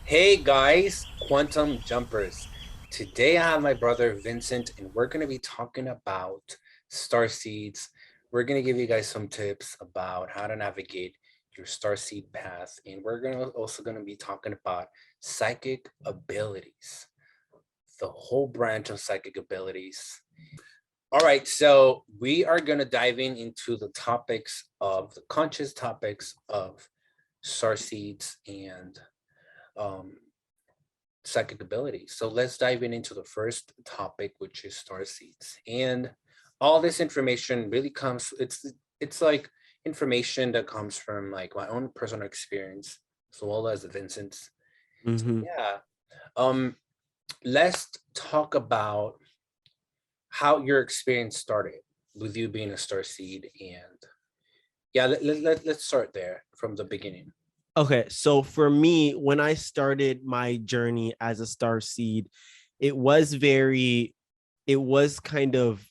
Hey guys, quantum jumpers. Today I have my brother Vincent, and we're going to be talking about starseeds. We're going to give you guys some tips about how to navigate your starseed path, and we're also going to be talking about psychic abilities, the whole branch of psychic abilities. All right, so we are going to dive into the topics of the conscious topics of starseeds and um, psychic abilities. So let's dive into the first topic, which is star seeds. And all this information really comes, it's like information that comes from like my own personal experience, as well as Vincent's. So Hmm. yeah. Um, let's talk about how your experience started with you being a star seed. And yeah, let's start there from the beginning. Okay, so for me, when I started my journey as a star seed, it was very, it was kind of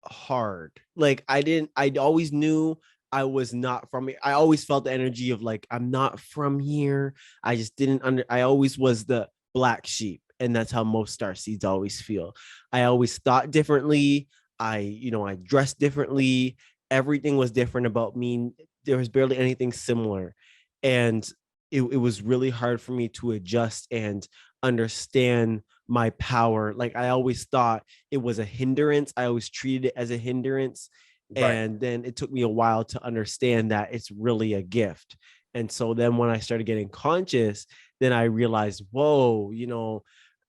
hard. Like I always knew I was not from here. I always felt the energy of like, I'm not from here. I just didn't I always was the black sheep. And that's how most star seeds always feel. I always thought differently. I dressed differently. Everything was different about me. There was barely anything similar. And it was really hard for me to adjust and understand my power. Like I always thought it was a hindrance. I always treated it as a hindrance. Right. And then it took me a while to understand that it's really a gift. And so then when I started getting conscious, then I realized, whoa,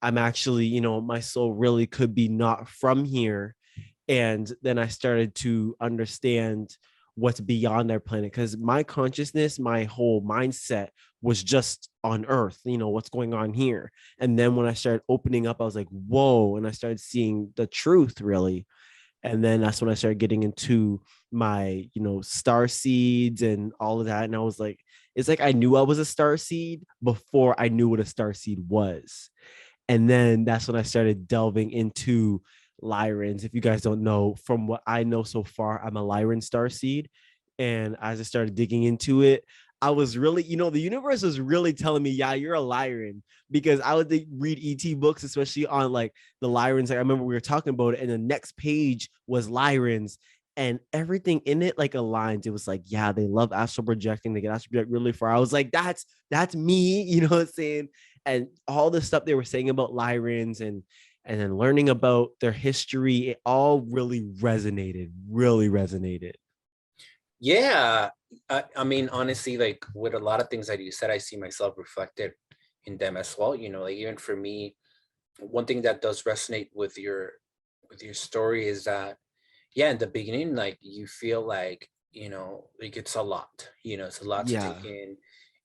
I'm actually, my soul really could be not from here. And then I started to understand what's beyond our planet, because my consciousness, my whole mindset was just on earth, what's going on here. And then when I started opening up, I was like, whoa, and I started seeing the truth really. And then that's when I started getting into my star seeds and all of that. And I was like, it's like I knew I was a star seed before I knew what a star seed was. And then that's when I started delving into Lyrans. If you guys don't know, from what I know so far, I'm a Lyran star seed. And as I started digging into it, I was really, the universe was really telling me, yeah, you're a Lyran, because I would read ET books, especially on like the Lyrans. Like I remember we were talking about it, and the next page was Lyrans, and everything in it like aligns. It was like, yeah, they love astral projecting. They can astral project really far. I was like, that's me, you know what I'm saying? And all the stuff they were saying about Lyrans and then learning about their history, it all really resonated. Yeah, I mean, honestly, like with a lot of things that you said, I see myself reflected in them as well. Like even for me, one thing that does resonate with your story is that, yeah, in the beginning, like you feel like it's a lot. It's a lot to take Yeah. in,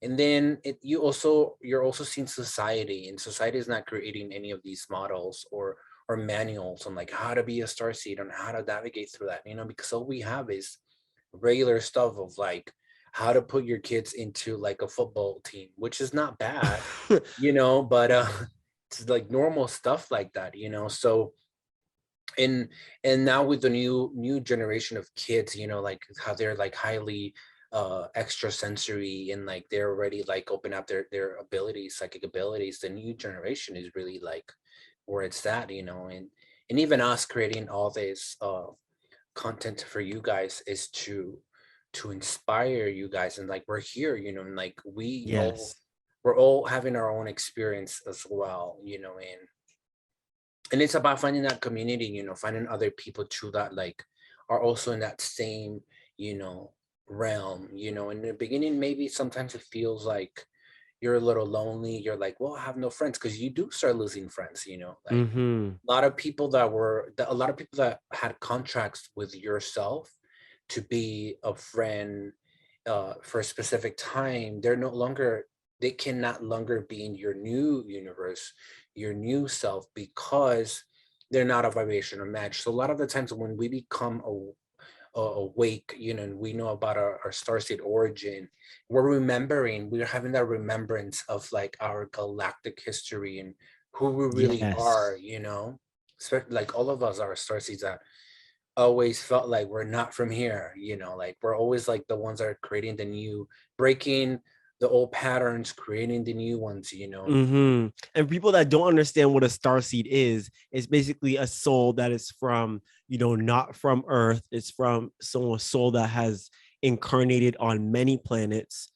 and then you're also seeing society, and society is not creating any of these models or manuals on like how to be a star seed and how to navigate through that. Because all we have is regular stuff of like how to put your kids into like a football team, which is not bad, but it's like normal stuff like that. So and and now with the new generation of kids, like how they're like highly extrasensory, and like they're already like open up their abilities, psychic abilities. The new generation is really like where it's at. And even us creating all this content for you guys is to inspire you guys, and like we're here, and like Yes. we're all having our own experience as well. And it's about finding that community, finding other people too that like are also in that same you know realm. In the beginning, maybe sometimes it feels like you're a little lonely. You're like, well, I have no friends, because you do start losing friends. Like Mm-hmm. a lot of people that had contracts with yourself to be a friend for a specific time, they cannot longer be in your new universe, your new self, because they're not a vibrational match. So a lot of the times when we become awake, and we know about our starseed origin, we're having that remembrance of like our galactic history and who we really Yes. are. Like all of us are starseeds that always felt like we're not from here. Like we're always like the ones that are creating the new, breaking the old patterns, creating the new ones, And people that don't understand what a starseed is, it's basically a soul that is from, not from Earth. It's from a soul that has incarnated on many planets.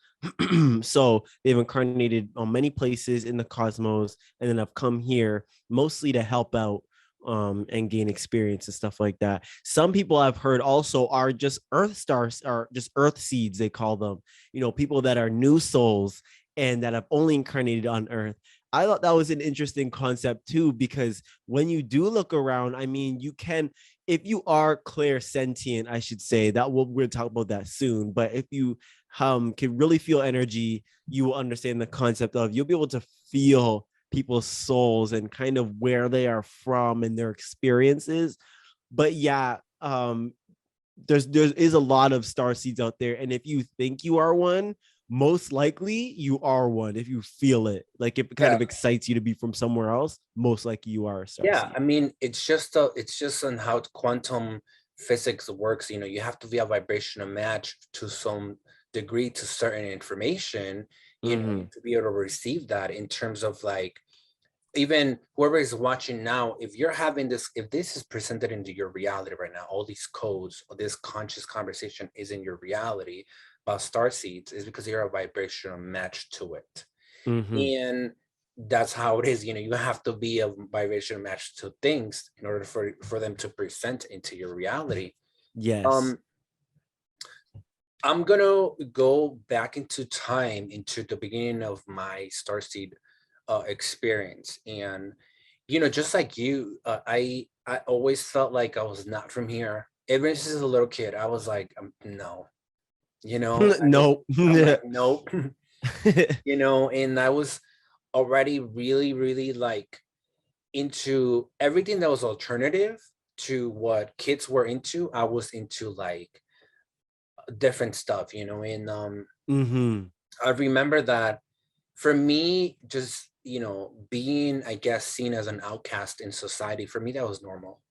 So they've incarnated on many places in the cosmos, and then have come here mostly to help out, and gain experience and stuff like that. Some people I've heard also are just Earth stars, or just Earth seeds, they call them. People that are new souls and that have only incarnated on Earth. I thought that was an interesting concept too, because when you do look around, I mean, you can, if you are clairsentient, I should say, that we'll talk about that soon. But if you can really feel energy, you will understand the concept of, you'll be able to feel people's souls and kind of where they are from and their experiences. But yeah, there is a lot of star seeds out there, and if you think you are one, most likely you are one. If you feel it, like it kind Yeah. of excites you to be from somewhere else, most likely you are a star Yeah, seed. I mean, it's just on how quantum physics works. You have to be a vibrational match to some degree to certain information, Mm-hmm. to be able to receive that, in terms of like, even whoever is watching now, if you're having this, if this is presented into your reality right now, all these codes or this conscious conversation is in your reality about star seeds, is because you're a vibrational match to it. Mm-hmm. And that's how it is. You have to be a vibration match to things in order for them to present into your reality. Yes. um I'm gonna go back into time, into the beginning of my starseed experience. And just like you, I always felt like I was not from here. Even since a little kid, I was like, no, No. I'm like, nope. And I was already really, really like into everything that was alternative to what kids were into. I was into like different stuff, and Mm-hmm. I remember that for me, just being, I guess, seen as an outcast in society, for me that was normal.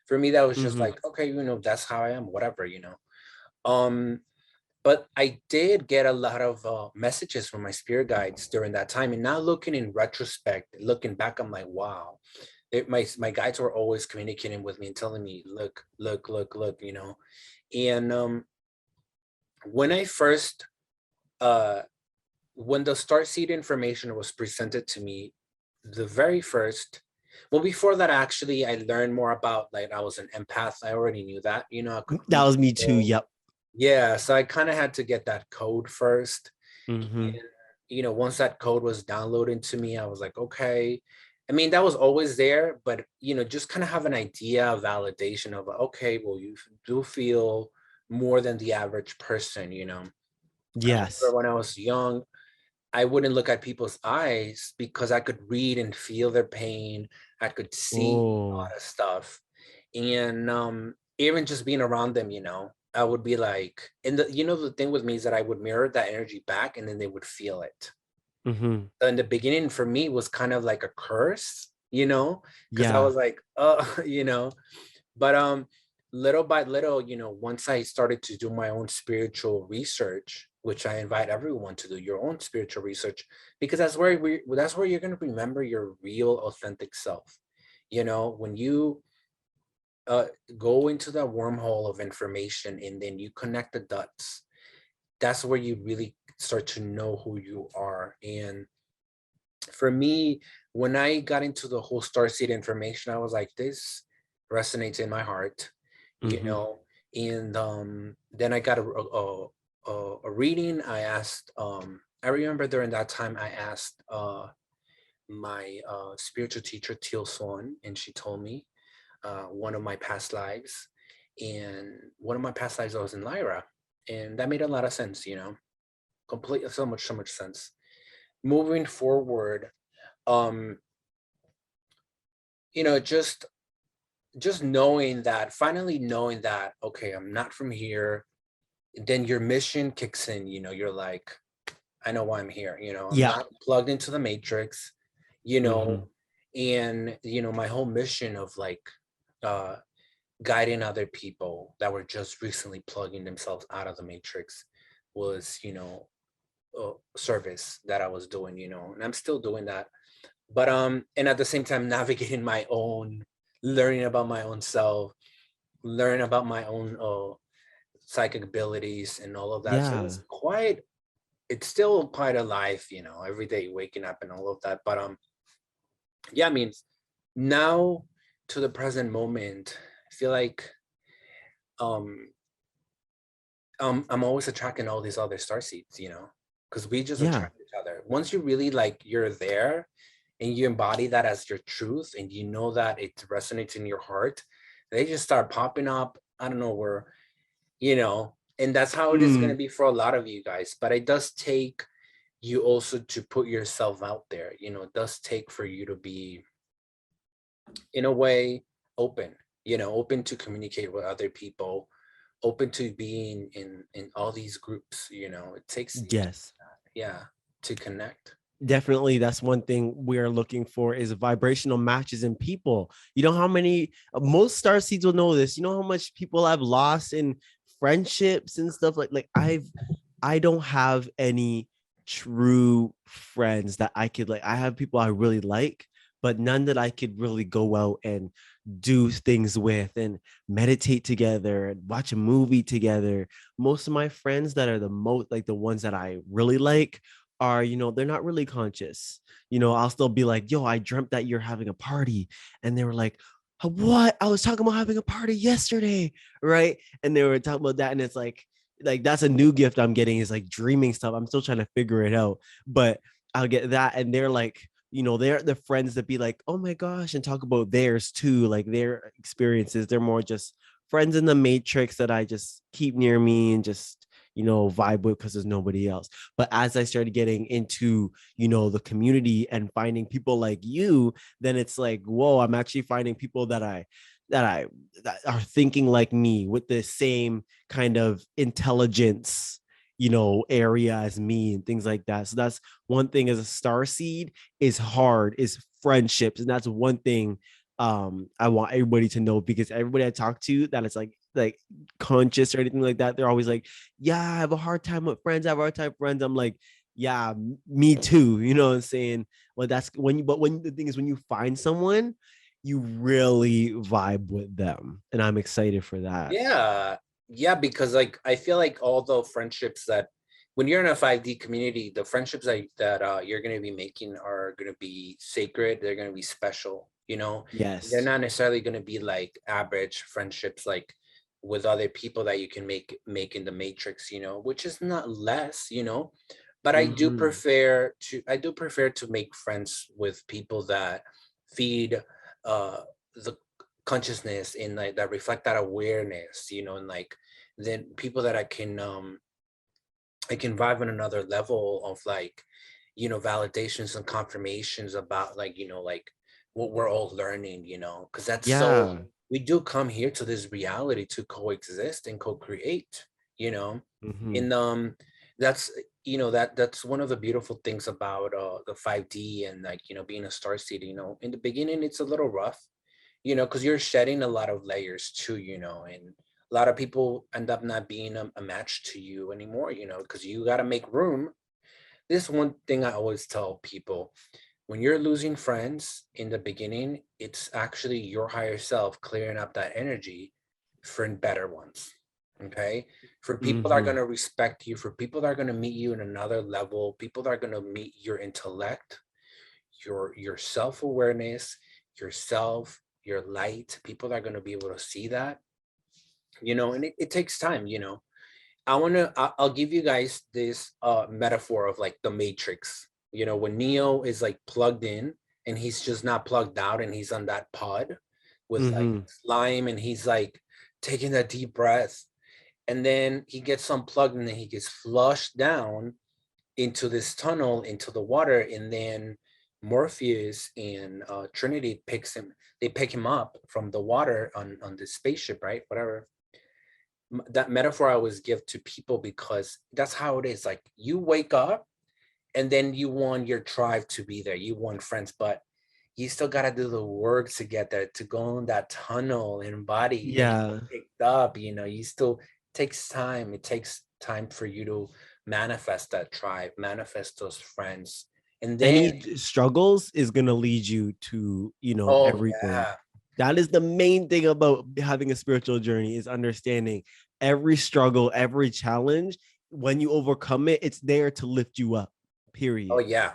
For me that was just Mm-hmm. like, okay, that's how I am, whatever. um but I did get a lot of messages from my spirit guides during that time. And now, looking in retrospect, looking back, I'm like, wow, my guides were always communicating with me and telling me, look, look, look, look. And when I first, uh, when the starseed information was presented to me, the very first, well, before that, actually, I learned more about, like, I was an empath. I already knew that. I could That read was me too. people. Yep. Yeah, so I kind of had to get that code first. Mm-hmm. And, once that code was downloaded to me, I was like, okay. I mean, that was always there, but, just kind of have an idea of validation of, okay, well, you do feel more than the average person. I remember Yes. when I was young, I wouldn't look at people's eyes because I could read and feel their pain. I could see a Oh, lot of stuff. And even just being around them, I would be like, and the thing with me is that I would mirror that energy back, and then they would feel it. mm-hmm. So in the beginning, for me, was kind of like a curse, because I Yeah. was like, but little by little, once I started to do my own spiritual research, which I invite everyone to do your own spiritual research, because that's where you're going to remember your real authentic self. When you uh go into that wormhole of information and then you connect the dots, that's where you really start to know who you are. And for me, when I got into the whole starseed information, I was like, this resonates in my heart, you Mm-hmm. know. And then I got a reading. I remember during that time I asked my spiritual teacher Teal Swan, and she told me one of my past lives. And one of my past lives I was in Lyra, and that made a lot of sense. Complete, so much sense. Moving forward, um just knowing that, finally knowing that, okay, I'm not from here, then your mission kicks in. You're like, I know why I'm here. I'm Yeah. not plugged into the matrix, you Mm-hmm. know and my whole mission of like uh guiding other people that were just recently plugging themselves out of the matrix was, service that I was doing, and I'm still doing that. But and at the same time navigating my own, learning about my own self, learning about my own psychic abilities and all of that. So Yeah. it's still quite alive, every day waking up and all of that. But yeah, I mean, now to the present moment, I feel like um I'm always attracting all these other star seeds, because we just Yeah. attract each other. Once you really like you're there and you embody that as your truth and you know that it resonates in your heart, they just start popping up. I don't know where, and that's how it is going to Mm, be for a lot of you guys. But it does take you also to put yourself out there. It does take for you to be, in a way, open, open to communicate with other people, open to being in all these groups. It takes you to, yes. yeah, to connect. Definitely, that's one thing we're looking for is vibrational matches in people. You know how many most star seeds will know this. You know how much people I've lost in friendships and stuff I don't have any true friends that I could like. I have people I really like, but none that I could really go out and do things with and meditate together and watch a movie together. Most of my friends that are the most like the ones that I really like are, they're not really conscious. I'll still be like, yo, I dreamt that you're having a party. And they were like, what? I was talking about having a party yesterday. Right. And they were talking about that. And it's like that's a new gift I'm getting is like dreaming stuff. I'm still trying to figure it out, but I'll get that. And they're like, they're the friends that be like, oh my gosh, and talk about theirs too, like their experiences. They're more just friends in the matrix that I just keep near me and just, vibe with because there's nobody else. But as I started getting into, the community and finding people like you, then it's like, whoa, I'm actually finding people that are thinking like me with the same kind of intelligence, area as me and things like that. So that's one thing as a star seed is hard, is friendships. And that's one thing I want everybody to know, because everybody I talk to that is like conscious or anything like that, they're always like, yeah, I have a hard time with friends. I have a hard time with friends. I'm like, yeah, me too. You know what I'm saying? Well, that's when you, but when the thing is, when you find someone, you really vibe with them. And I'm excited for that. Yeah, yeah, because like I feel like all the friendships that when you're in a 5D community, the friendships that you're going to be making are going to be sacred. They're going to be special. They're Yes. not necessarily going to be like average friendships, like with other people that you can make in the matrix. Which is not less. But Mm-hmm. I do prefer to make friends with people that feed the consciousness and like that reflect that awareness, and like then people that I can vibe on another level of like, validations and confirmations about like, like what we're all learning, because that's so Yeah. we do come here to this reality to coexist and co-create, you know. Mm-hmm. And that's that's one of the beautiful things about the 5D and like, being a star seed, in the beginning it's a little rough, because you're shedding a lot of layers too, and a lot of people end up not being a match to you anymore, because you got to make room. This one thing I always tell people: when you're losing friends in the beginning, it's actually your higher self clearing up that energy for better ones. Okay. For people that are Mm-hmm. going to respect you, for people that are going to meet you in another level, people that are going to meet your intellect, your self-awareness, yourself, your light, people that are going to be able to see that, and it takes time. I'll give you guys this metaphor of like the matrix. When Neo is like plugged in and he's just not plugged out and he's on that pod with like Mm-hmm. slime and he's like taking that deep breath, and then he gets unplugged and then he gets flushed down into this tunnel into the water, and then Morpheus and Trinity they pick him up from the water on this spaceship, right? Whatever. That metaphor I always give to people because that's how it is. Like you wake up and then you want your tribe to be there, you want friends, but you still got to do the work to get there, to go in that tunnel and body and get Yeah. picked up. You still takes time. It takes time for you to manifest that tribe, manifest those friends. And then, Any struggles is going to lead you to, you know, oh everything. yeah, That is the main thing about having a spiritual journey, is understanding every struggle, every challenge. When you overcome it, it's there to lift you up, oh period. yeah,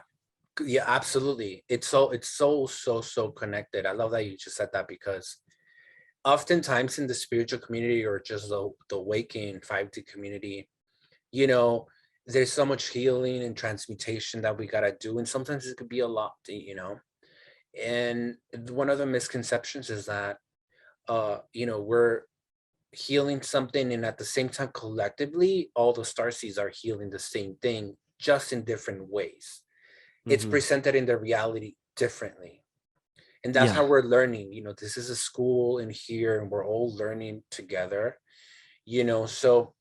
yeah, absolutely. It's so connected. I love that you just said that, because oftentimes in the spiritual community, or just the waking 5D community, you know, there's so much healing and transmutation that we gotta do, and sometimes it could be a lot, and one of the misconceptions is that we're healing something, and at the same time, collectively, all the star seeds are healing the same thing, just in different ways. It's Mm-hmm. presented in the reality differently, and that's Yeah. how we're learning. This is a school in here, and we're all learning together. So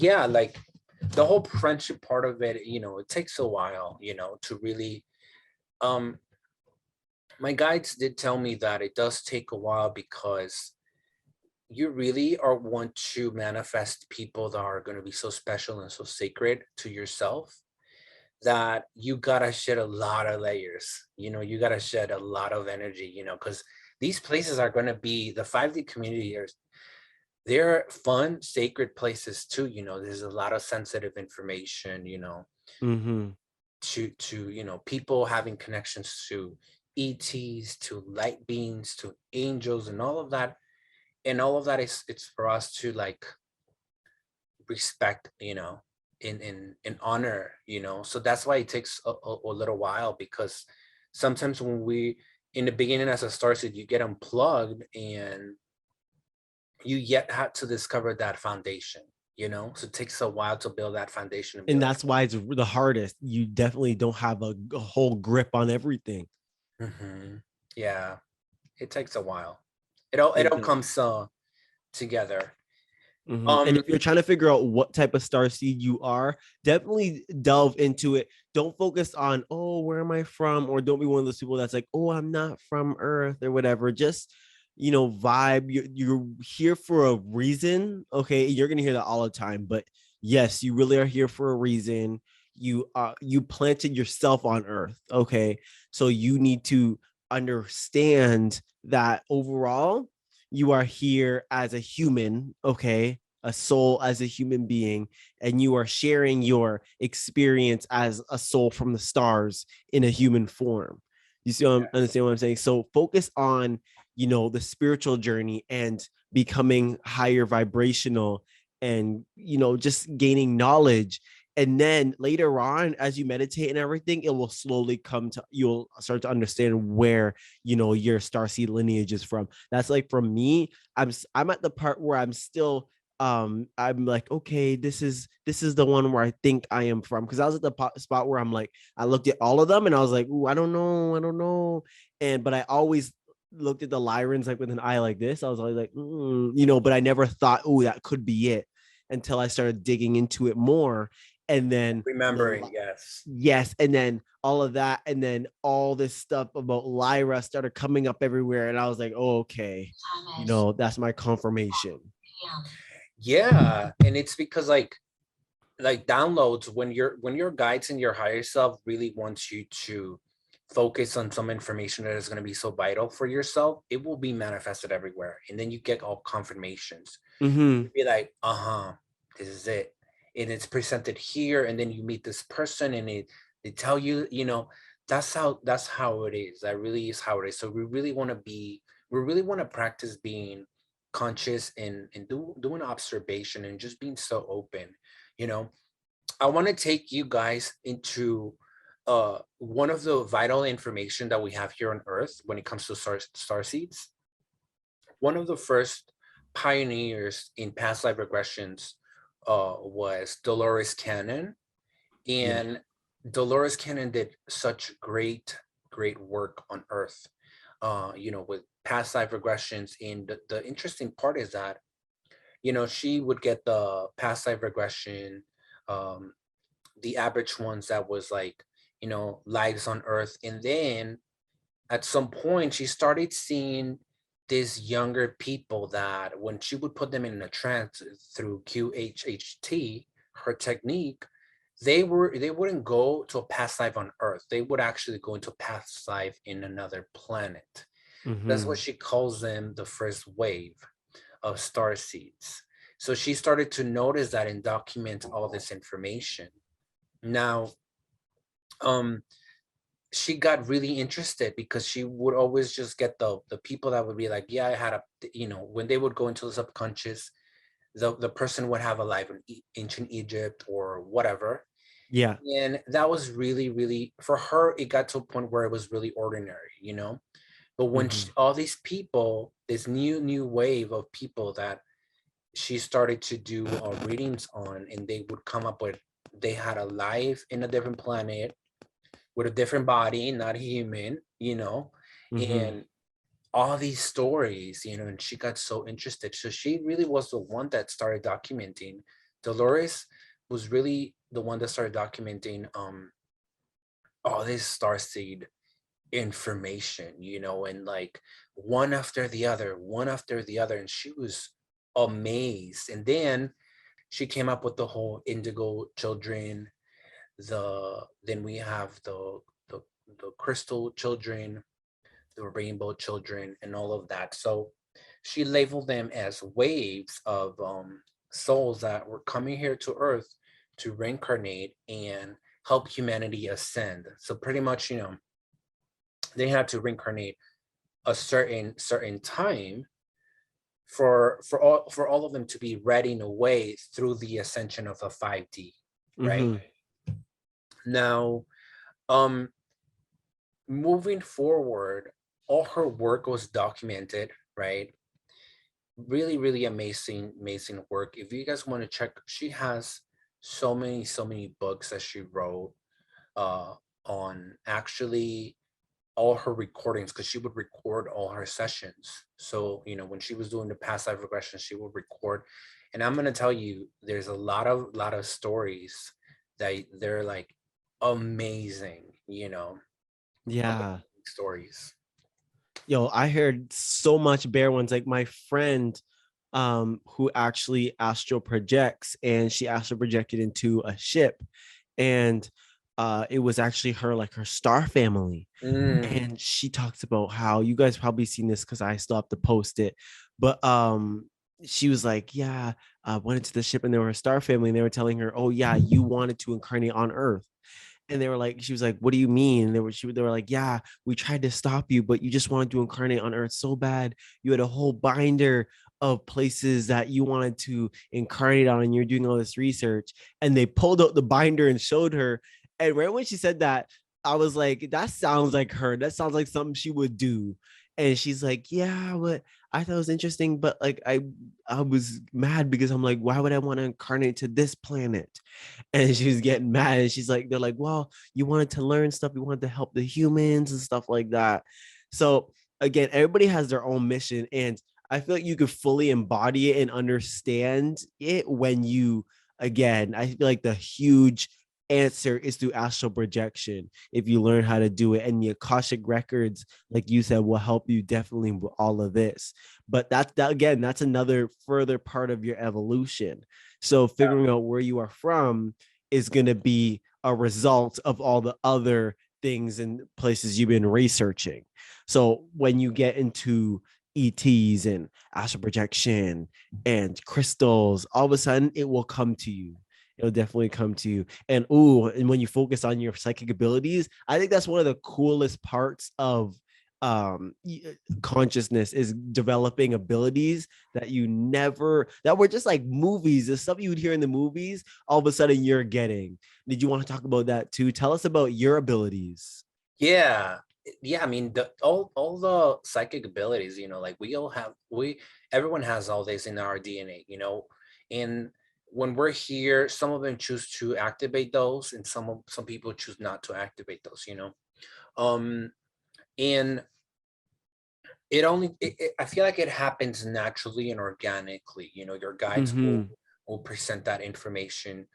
yeah, like the whole friendship part of it, it takes a while, to really, um my guides did tell me that it does take a while, because you really are want to manifest people that are going to be so special and so sacred to yourself, that you gotta shed a lot of layers. You gotta shed a lot of energy, because these places are going to be the 5D community. They're fun, sacred places too. There's a lot of sensitive information, Mm-hmm. to people having connections to ETs, to light beings, to angels, and all of that. And all of that is, it's for us to like respect, in honor. So that's why it takes a little while, because sometimes when we, in the beginning as a starseed, you get unplugged, and you yet have to discover that foundation. So it takes a while to build that foundation and be And like, that's why it's the hardest. You definitely don't have a whole grip on everything. mhm, yeah, it takes a while. It all It does. comes together. And um if you're trying to figure out what type of star seed you are, definitely delve into it. Don't focus on, oh, where am I from? Or don't be one of those people that's like, oh, I'm not from Earth or whatever. Just, vibe. You're here for a reason. Okay. You're going to hear that all the time. But yes, you really are here for a reason. You planted yourself on Earth. Okay. So you need to understand that overall you are here as a human, okay, a soul as a human being, and you are sharing your experience as a soul from the stars in a human form. You see what understand what I'm saying? So focus on, the spiritual journey and becoming higher vibrational, and just gaining knowledge. And then later on, as you meditate and everything, it will slowly come to, you'll start to understand where, your starseed lineage is from. That's like, from me, I'm at the part where I'm still, I'm like, okay, this is the one where I think I am from, because I was at the spot where I'm like, I looked at all of them and I was like, ooh, I don't know. And but I always looked at the Lyrans like with an eye like this. I was always like, but I never thought, oh, that could be it, until I started digging into it more. And then Remembering, yes. yes, and then all of that, and then all this stuff about Lyra started coming up everywhere, and I was like, oh, okay, that's my confirmation. Yeah, and it's because like downloads, when your guides and your higher self really wants you to focus on some information that is going to be so vital for yourself, it will be manifested everywhere, and then you get all confirmations. Mm-hmm. You'd be like, this is it, and it's presented here, and then you meet this person, and they tell you, that's how it is. That really is how it is. So we really want to practice being conscious, and doing observation, and just being so open. you know I want to take you guys into one of the vital information that we have here on Earth when it comes to star seeds. One of the first pioneers in past life regressions was Dolores Cannon. Yeah. And Dolores Cannon did such great work on Earth, with past life regressions. And the interesting part is that, she would get the past life regression, um, the average ones that was like, lives on Earth. And then at some point she started seeing these younger people that when she would put them in a trance through QHHT, her technique, they wouldn't go to a past life on Earth. They would actually go into past life in another planet. That's what Mm-hmm. she calls them, the first wave of star seeds. So she started to notice that and document all this information. Now, um, she got really interested because she would always just get the people that would be like, yeah, I had a, when they would go into the subconscious, the person would have a life in ancient Egypt or whatever. Yeah. And that was really, really, for her, it got to a point where it was really ordinary. But when Mm-hmm. all these people, this new wave of people that she started to do readings on, and they would come up with, they had a life in a different planet with a different body, not human, Mm-hmm. and all these stories, and she got so interested. So she really was the one that started documenting. Dolores was really the one that started documenting all this starseed information, and like one after the other, and she was amazed. And then she came up with the whole indigo children, then we have the, the crystal children, the rainbow children, and all of that. So she labeled them as waves of souls that were coming here to Earth to reincarnate and help humanity ascend. So pretty much, they had to reincarnate a certain time for all of them to be ready in a way through the ascension of a 5D, right? Mm-hmm. Now, um, moving forward, all her work was documented, right? Really, really amazing work. If you guys want to check, she has so many books that she wrote uh on actually all her recordings, because she would record all her sessions. So, when she was doing the past life regression, she would record. And I'm gonna tell you, there's a lot of stories that they're like amazing, Yeah. amazing stories. Yo, I heard so much bear ones. Like my friend, who actually astral projects, and she astral projected into a ship, and it was actually her, like her star family. Mm, And she talks about how, you guys probably seen this because I still have to post it, but she was like, yeah, I went into the ship and they were a star family, and they were telling her, oh yeah, you wanted to incarnate on Earth. And they were like, she was like, what do you mean? They were like, yeah, we tried to stop you, but you just wanted to incarnate on Earth so bad. You had a whole binder of places that you wanted to incarnate on, and you're doing all this research. And they pulled out the binder and showed her. And right when she said that, I was like, that sounds like her. That sounds like something she would do. And she's like, yeah, but I thought it was interesting, but like I was mad because I'm like, why would I want to incarnate to this planet? And she was getting mad, and she's like, they're like, well, you wanted to learn stuff, you wanted to help the humans and stuff like that. So again, everybody has their own mission, and I feel like you could fully embody it and understand it when you, again, I feel like the huge answer is through astral projection if you learn how to do it, and the akashic records, like you said, will help you definitely with all of this. But that again, that's another further part of your evolution. So figuring out where you are from is going to be a result of all the other things and places you've been researching. So when you get into ETs and astral projection and crystals, all of a sudden it will come to you. It'll definitely come to you. And and when you focus on your psychic abilities, I think that's one of the coolest parts of um consciousness, is developing abilities that you never, that were just like movies, the stuff you would hear in the movies, all of a sudden you're getting. Did you want to talk about that too? Tell us about your abilities. yeah. Yeah, I mean, all the psychic abilities, like everyone has all this in our DNA. And when we're here, some of them choose to activate those, and some people choose not to activate those. Um, and I feel like it happens naturally and organically. Your guides will Mm-hmm. will present that information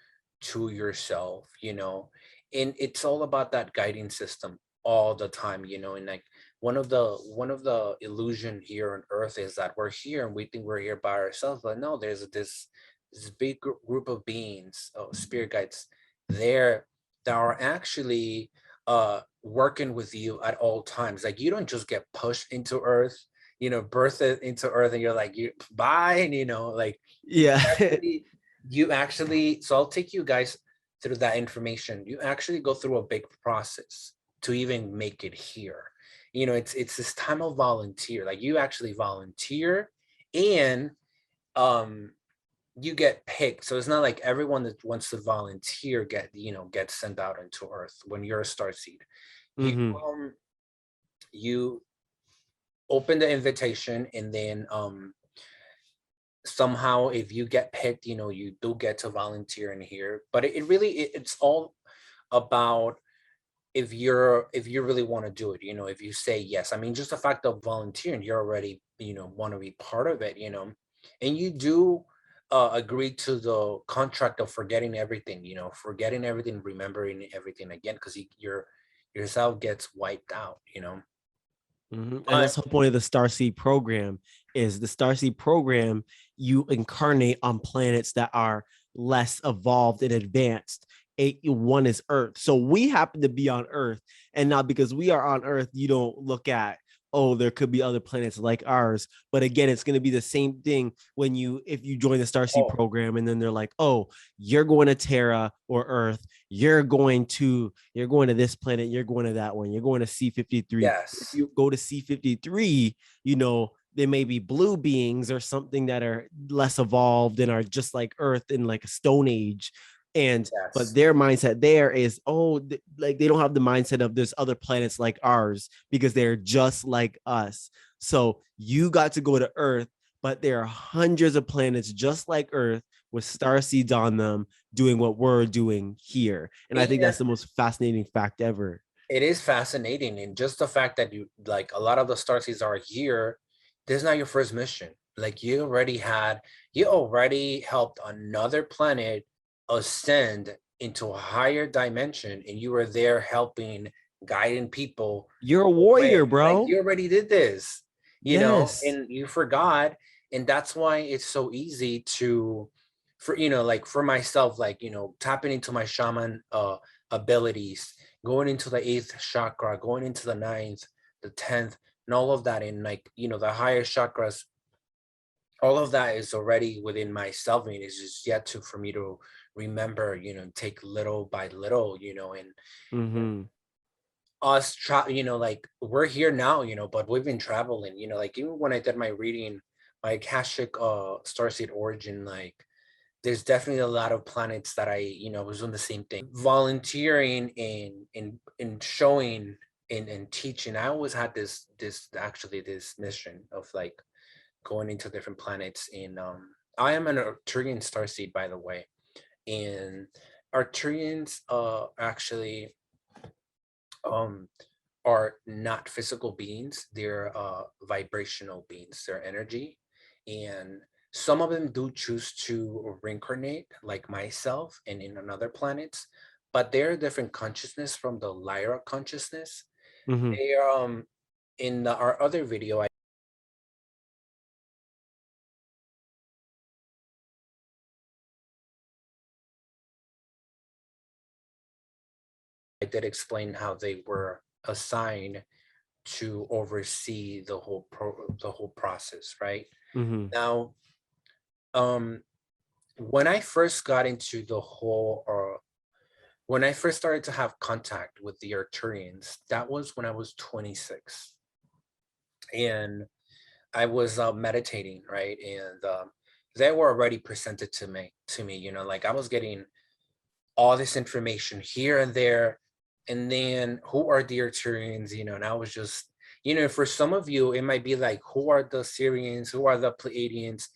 to yourself. And it's all about that guiding system all the time. And like one of the illusion here on Earth is that we're here and we think we're here by ourselves, but no, there's this big group of beings, spirit guides, there that are actually working with you at all times. Like you don't just get pushed into Earth, birthed into Earth, and you're like, you bye, and like Yeah. you actually. So I'll take you guys through that information. You actually go through a big process to even make it here. It's this time of volunteer. Like you actually volunteer, and um you get picked. So it's not like everyone that wants to volunteer gets sent out into Earth. When you're a starseed, you Hmm. you open the invitation, and then somehow if you get picked, you do get to volunteer in here. But it really it's all about if you really want to do it. If you say yes. I mean, just the fact of volunteering, you're already want to be part of it. And you do agree to the contract of forgetting everything, remembering everything again, because yourself gets wiped out. And But that's the whole point of the Starseed program. Is the Starseed program, you incarnate on planets that are less evolved and advanced. One is Earth. So we happen to be on Earth. And now because we are on Earth, you don't look at, oh, there could be other planets like ours. But again, it's going to be the same thing if you join the Starseed oh program, and then they're like, oh, you're going to Terra or Earth, you're going to this planet, you're going to that one, you're going to C53. If yes, you go to C53, there may be blue beings or something that are less evolved and are just like Earth in like a Stone Age. But yes. their mindset there is, like they don't have the mindset of there's other planets like ours because they're just like us. So you got to go to Earth, but there are hundreds of planets just like Earth with star seeds on them doing what we're doing here. And I think And that's the most fascinating fact ever. it is fascinating, and just the fact that you like a lot of the starseeds are here. This is not your first mission. Like you already helped another planet ascend into a higher dimension, and you were there helping, guiding people You're a away. warrior, Like bro. you already did this, Yes. and you forgot. And that's why it's so easy to, for like for myself, like tapping into my shaman abilities, going into the eighth chakra, going into the ninth, the 10th, and all of that. And like, the higher chakras, all of that is already within myself. And it's just yet to for me to remember, take little by little, and Mm-hmm. us like we're here now, but we've been traveling, like even when I did my reading, my Akashic starseed origin, like there's definitely a lot of planets that I, was doing the same thing, volunteering and showing and teaching. I always had this mission of like going into different planets. And I am an Arcturian starseed, by the way. And Arcturians actually um are not physical beings. They're vibrational beings. They're energy. And some of them do choose to reincarnate like myself and in another planets, but they're a different consciousness from the Lyra consciousness. Mm-hmm. They are in our other video, I did explain how they were assigned to oversee the whole process, right? Mm-hmm. Now, um when I first got into the whole when I first started to have contact with the Arcturians, that was when I was 26. And I was meditating, right? And they were already presented to me, like I was getting all this information here and there. And then who are the Arcturians, and I was just, for some of you, it might be like, who are the Syrians, who are the Pleiadians?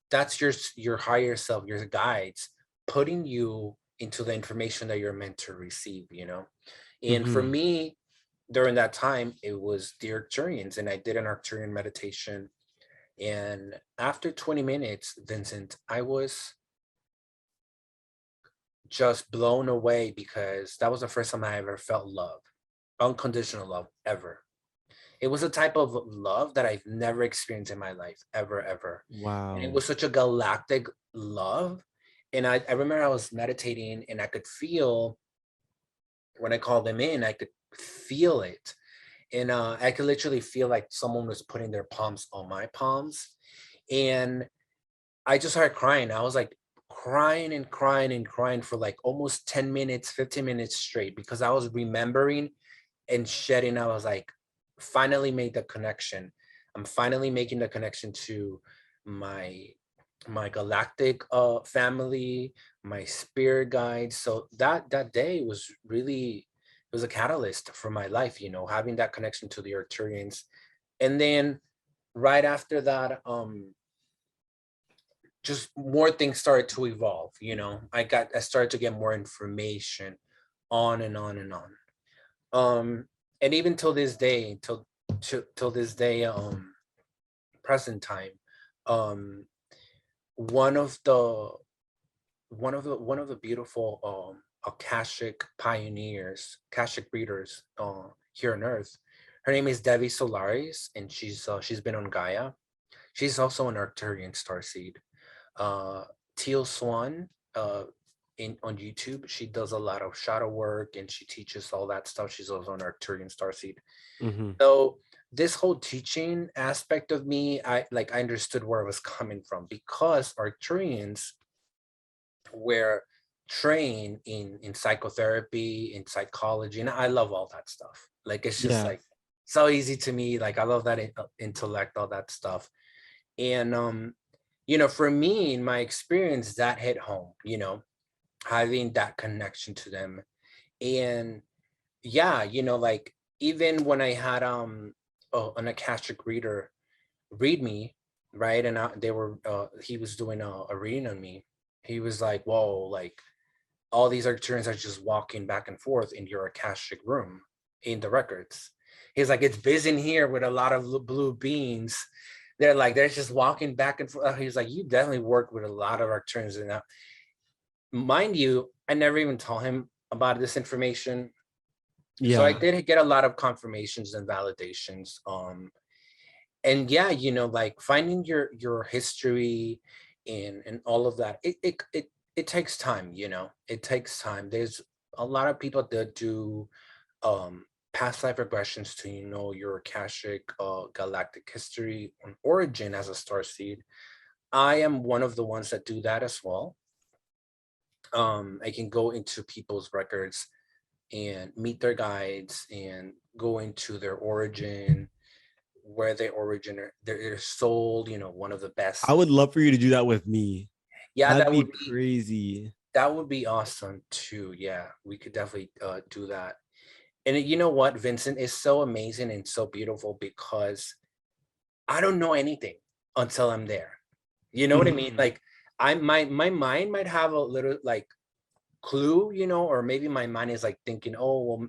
That's your higher self, your guides, putting you into the information that you're meant to receive. And for Mm-hmm. me, during that time, it was the Arcturians, and I did an Arcturian meditation. And after 20 minutes, Vincent, I was just blown away, because that was the first time I ever felt love, unconditional love, ever. It was a type of love that I've never experienced in my life, ever, ever. And it Wow. was such a galactic love. And I remember I was meditating and I could feel when I called them in, I could feel it. And I could literally feel like someone was putting their palms on my palms. And I just started crying. I was like crying and crying and crying for like almost 10 minutes, 15 minutes straight because I was remembering and shedding. I was like, finally made the connection. I'm finally making the connection to my galactic family, my spirit guide. So that day was really, it was a catalyst for my life, you know, having that connection to the Arcturians. And then right after that, just more things started to evolve, you know. I started to get more information on and on and on. And even till this day, till this day, present time, um one of the one of the beautiful akashic pioneers, akashic readers here on earth, her name is Devi Solaris, and she's been on Gaia. She's also an Arcturian starseed. uh Teal Swan, in on YouTube, she does a lot of shadow work and she teaches all that stuff. She's also an Arcturian starseed. Mm-hmm. So this whole teaching aspect of me, I understood where it was coming from because Arcturians were trained in psychotherapy, in psychology, and I love all that stuff. Like it's just Yeah. like so easy to me. Like I love that intellect, all that stuff. And you know, for me, in my experience, that hit home, you know, having that connection to them. And yeah, you know, like even when I had an akashic reader read me, right, and they were he was doing a reading on me. He was like, whoa, like all these Arcturians are just walking back and forth in your akashic room in the records. He's like, it's busy in here with a lot of blue beings. They're just walking back and forth. He's like, you definitely work with a lot of Arcturians. And mind you, I never even told him about this information. So I Yeah. did get a lot of confirmations and validations. And yeah, you know, like finding your history and all of that, it takes time, you know, it takes time. There's a lot of people that do past life regressions to, you know, your akashic galactic history and origin as a star seed. I am one of the ones that do that as well. I can go into people's records and meet their guides and go into their origin, where they originate, they're sold, you know, one of the I best. would love for you to do that with me. Yeah, That'd be crazy. that would be awesome too. Yeah, we could definitely do that. And you know what, Vincent, is so amazing and so beautiful because I don't know anything until I'm there. You know what I mean? Mhm. Like my mind might have a little like clue, you know, or maybe my mind is like thinking, oh well,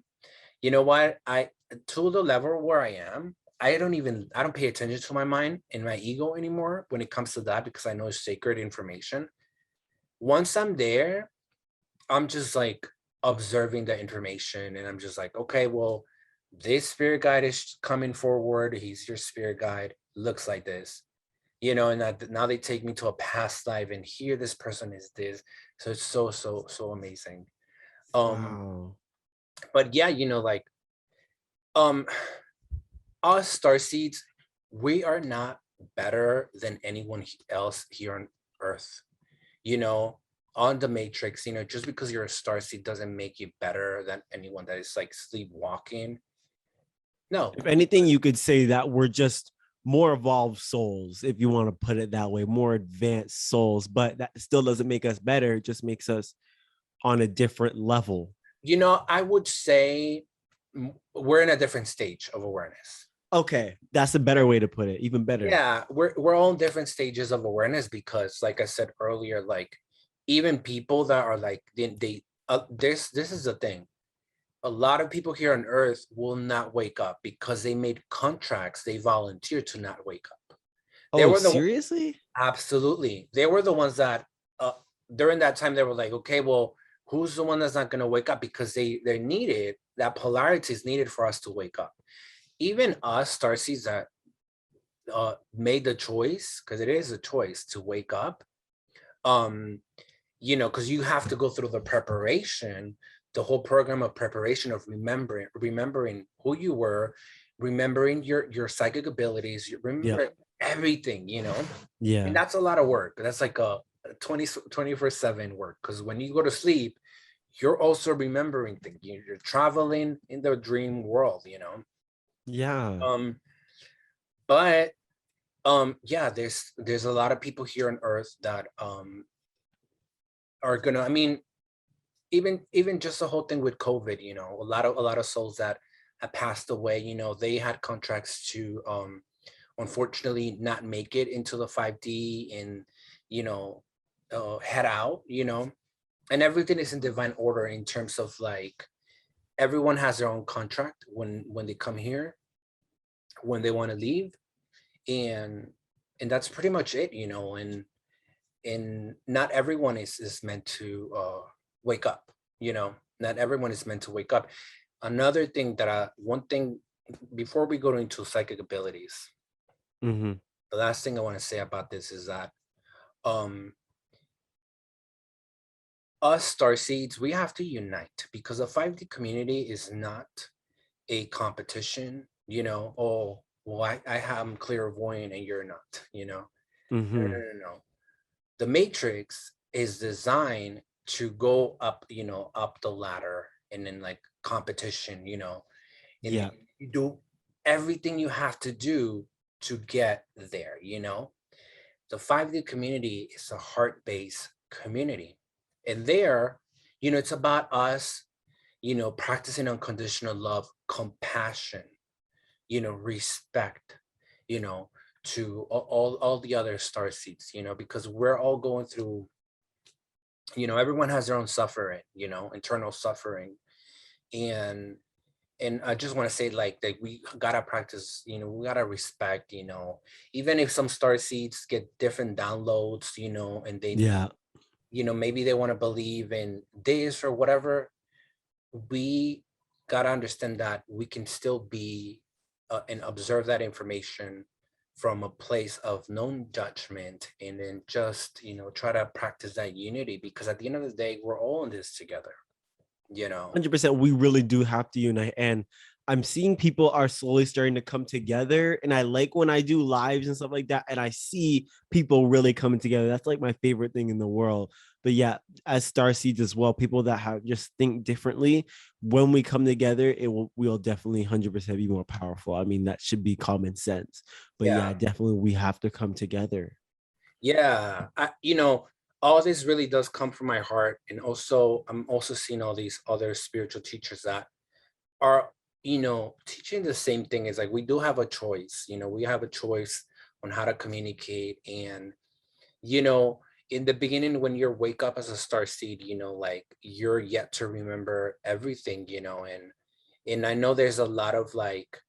you know what? I to the level where I am, I don't pay attention to my mind and my ego anymore when it comes to that because I know it's sacred information. Once I'm there, I'm just like observing the information and I'm just like, okay, well, this spirit guide is coming forward. He's your spirit guide. Looks like this, you know, and that now they take me to a past life and here this person is this. So it's so amazing. Um, Wow. but yeah, you know, like um us starseeds, we are not better than anyone else here on Earth. You know, on the Matrix, you know, just because you're a starseed doesn't make you better than anyone that is like sleepwalking. No, If anything, you could say that we're just more evolved souls, if you want to put it that way, more advanced souls, but that still doesn't make us better. It just makes us on a different level. you know, I would say we're in a different stage of awareness. Okay, that's a better way to put it, even better. Yeah, we're all in different stages of awareness because, like I said earlier, like even people that are like this is the thing. A lot of people here on earth will not wake up because they made contracts, they volunteered to not wake up. They Oh, were the seriously? absolutely, they were the ones that uh during that time they were like, okay, well, who's the one that's not going to wake up, because they needed that polarity is needed for us to wake up. Even us starseeds that made the choice, because it is a choice to wake up, um you know, because you have to go through the preparation, the whole program of preparation of remembering who you were, remembering your psychic abilities, you Yeah. remember everything, you know. And Yeah. that's a lot of work. That's like a 24/7 work, because when you go to sleep, you're also remembering things. You're traveling in the dream world, you know. Yeah. Um, but yeah, there's a lot of people here on Earth that are gonna, I mean, even just the whole thing with COVID, you know, a lot of souls that have passed away, you know, they had contracts to unfortunately not make it into the 5D, and you know, head out, you know. And everything is in divine order in terms of like everyone has their own contract when they come here, when they want to leave, and that's pretty much it, you know. And not everyone is meant to wake up, you know. Not everyone is meant to wake up. Another thing that one thing before we go into psychic abilities, Hmm. the last thing I want to say about this is that um us star seeds, we have to unite, because the 5D community is not a competition, you know. Oh, well, I am clairvoyant and you're not, you know. No, no, Hmm. no, no. The matrix is designed to go up, you know, up the ladder, and then like competition, you know, and Yeah. you do everything you have to do to get there, you know. The 5D community is a heart-based community. And there, you know, it's about us, you know, practicing unconditional love, compassion, you know, respect, you know, to all the other star seeds, you know, because we're all going through, you know, everyone has their own suffering, you know, internal suffering. and and I just want to say like that we gotta practice, you know, we gotta respect, you know, even if some star seeds get different downloads, you know, and they, Yeah. you know, maybe they want to believe in this or whatever, we gotta understand that we can still be and observe that information from a place of non-judgment, and then just, you know, try to practice that unity, because at the end of the day we're all in this together, you know. 100%, we really do have to unite. And I'm seeing people are slowly starting to come together. And I like when I do lives and stuff like that. And I see people really coming together. That's like my favorite thing in the world. But yeah, as star seeds as well, people that have just think differently, when we come together, we'll definitely 100% be more powerful. I mean, that should be common sense. But yeah, Yeah. definitely we have to come together. Yeah, you know, all this really does come from my heart, and also I'm also seeing all these other spiritual teachers that are, you know, teaching the same thing. Is like we do have a choice, you know, we have a choice on how to communicate. And you know, in the beginning when you wake up as a star seed, you know, like you're yet to remember everything, you know. And I know there's a lot of like,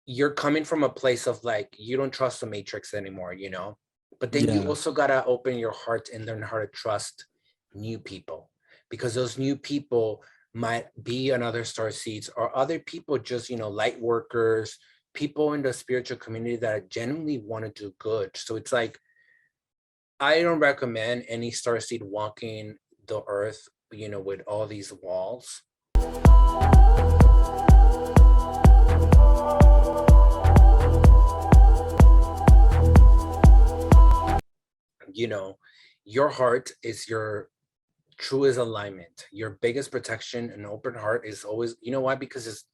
you're coming from a place of like you don't trust the matrix anymore, you know. But then you Yeah. also got to open your heart and learn how to trust new people, because those new people might be another star seeds, or other people, just, you know, light workers, people in the spiritual community that genuinely want to do good. So it's like I don't recommend any star seed walking the earth, you know, with all these walls. You know, your heart is your truest alignment. Your biggest protection. An open heart is always, you know why? Because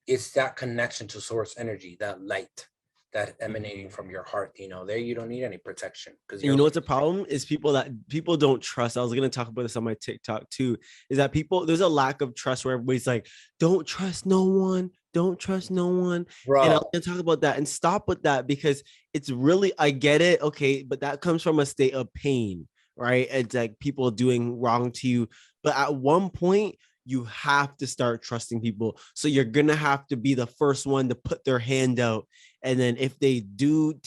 it's that connection to source energy, that light that emanating Mhm. from your heart. You know, there you don't need any protection, because And you your know light what's a is problem is people don't trust. I was gonna talk about this on my TikTok too. Is that people there's a lack of trust where everybody's like, don't trust no one, don't trust no one. And I was bro. gonna talk about that and stop with that because it's really I get it, okay, but that comes from a state of pain, right? It's like people doing wrong to you. But at one point, you have to start trusting people. So you're gonna have to be the first one to put their hand out, and then if they do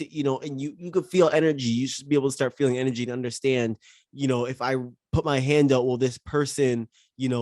and you could feel energy, you should be able to start feeling energy to understand, if I put my hand out, will this person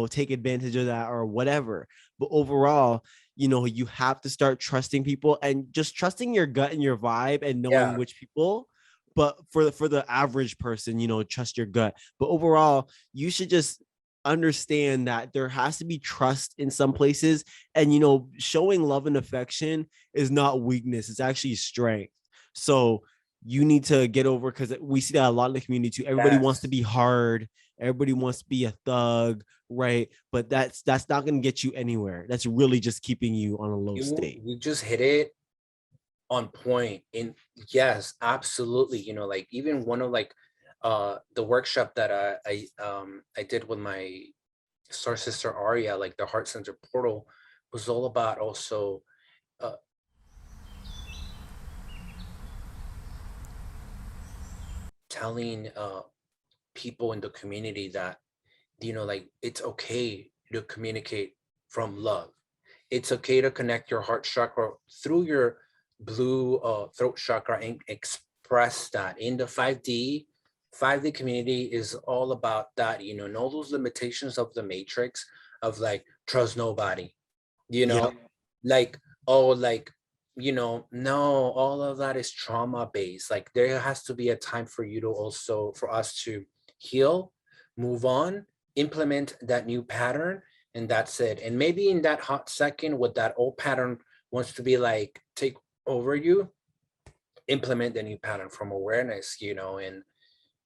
take advantage of that or whatever. But overall, you have to start trusting people and just trusting your gut and your vibe and knowing Yeah. which people but for the average person, trust your gut. But overall, you should just understand that there has to be trust in some places, and showing love and affection is not weakness, it's actually strength. So you need to get over, because we see that a lot in the community too. Everybody wants to Yes. be hard, everybody wants to be a thug, right? But that's not going to get you anywhere. That's really just keeping you on a low state. You just hit it on point. And yes, absolutely. Like even one of like the workshop that I did with my star sister Aria, like the heart center portal, was all about also uh, telling people in the community that like it's okay to communicate from love. It's okay to connect your heart chakra through your blue throat chakra and express that in the 5D. 5D community is all about that, know those limitations of the matrix of like trust nobody, you know, Yep. like, oh, like, no, all of that is trauma based. Like there has to be a time for you to also, for us to heal, move on, implement that new pattern, and that's it. And maybe in that hot second, what that old pattern wants to be like, take over you, implement the new pattern from awareness, and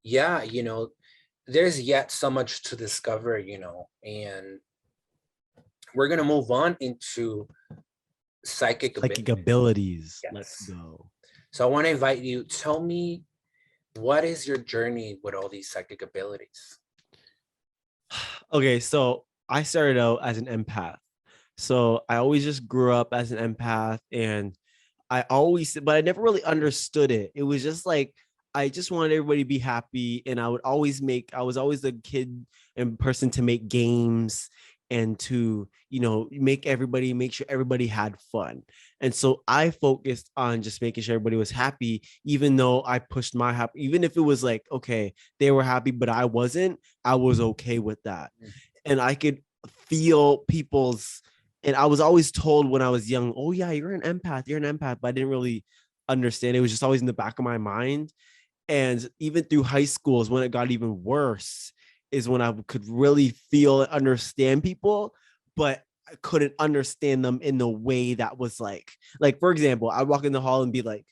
yeah, there's yet so much to discover, and we're gonna move on into psychic Psychic ability. abilities, let's Yes. go. So I want to invite you, tell me, what is your journey with all these psychic abilities? Okay, so I started out as an empath. So I always just grew up as an empath, and but I never really understood it. It was just like, I just wanted everybody to be happy. And I was always the kid and person to make games and to, make sure everybody had fun. And so I focused on just making sure everybody was happy, even though I pushed my happy, even if it was like, okay, they were happy, but I wasn't, I was okay with that. And I could feel people's, and I was always told when I was young, oh yeah, you're an empath, but I didn't really understand. It was just always in the back of my mind. And even through high school is when it got even worse, is when I could really feel and understand people, but I couldn't understand them in the way that was like, for example, I walk in the hall and be like,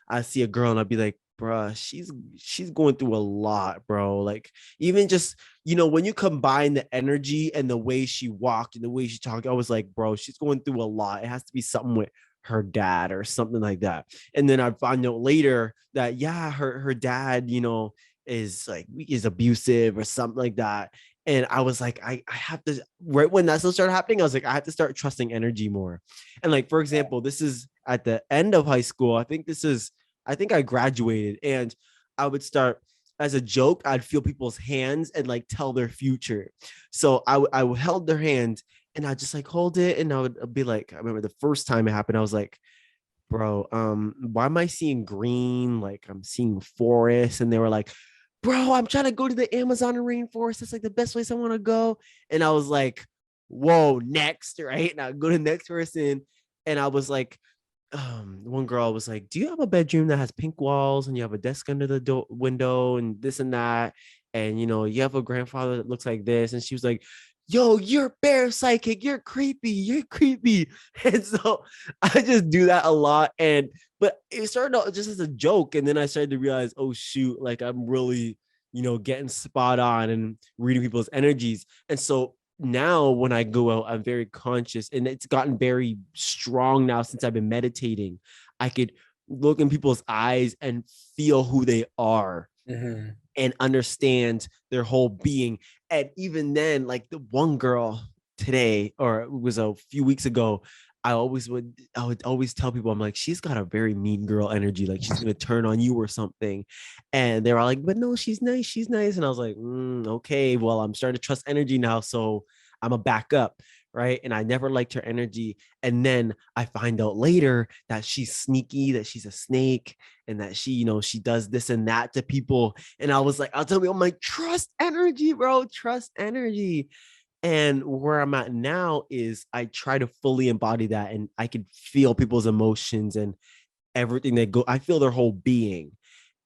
I see a girl and I'd be like, bruh, she's going through a lot, bro. Like, even just, when you combine the energy and the way she walked and the way she talked, I was like, bro, she's going through a lot. It has to be something with her dad or something like that. And then I find out later that, yeah, her dad, is abusive or something like that. And I was like, I have to, right when that still started happening, I was like, I have to start trusting energy more. And like, for example, this is at the end of high school. I think I graduated, and I would start, as a joke, I'd feel people's hands and like tell their future. So I held their hand and I just like hold it, and I would be like, I remember the first time it happened, I was like, bro, why am I seeing green? Like I'm seeing forest. And they were like, bro, I'm trying to go to the Amazon rainforest. That's like the best place I want to go. And I was like, whoa, next, right? And I go to the next person. And I was like, one girl was like, do you have a bedroom that has pink walls and you have a desk under the window and this and that? And you have a grandfather that looks like this. And she was like, yo, you're bear psychic, you're creepy. And so I just do that a lot. But it started out just as a joke, and then I started to realize, oh shoot, like I'm really getting spot on and reading people's energies. And so now when I go out, I'm very conscious, and it's gotten very strong now since I've been meditating. I could look in people's eyes and feel who they are Mm-hmm. and understand their whole being. And even then, like the one girl today, or it was a few weeks ago, I would always tell people, I'm like, she's got a very mean girl energy, like she's gonna turn on you or something. And they're all like, but no, she's nice, she's nice. And I was like, okay, well, I'm starting to trust energy now, so I'm a back up. Right. And I never liked her energy. And then I find out later that she's sneaky, that she's a snake, and that she does this and that to people. And I was like, I'll tell you, I'm like, trust energy, bro, trust energy. And where I'm at now is I try to fully embody that, and I can feel people's emotions and everything they go. I feel their whole being.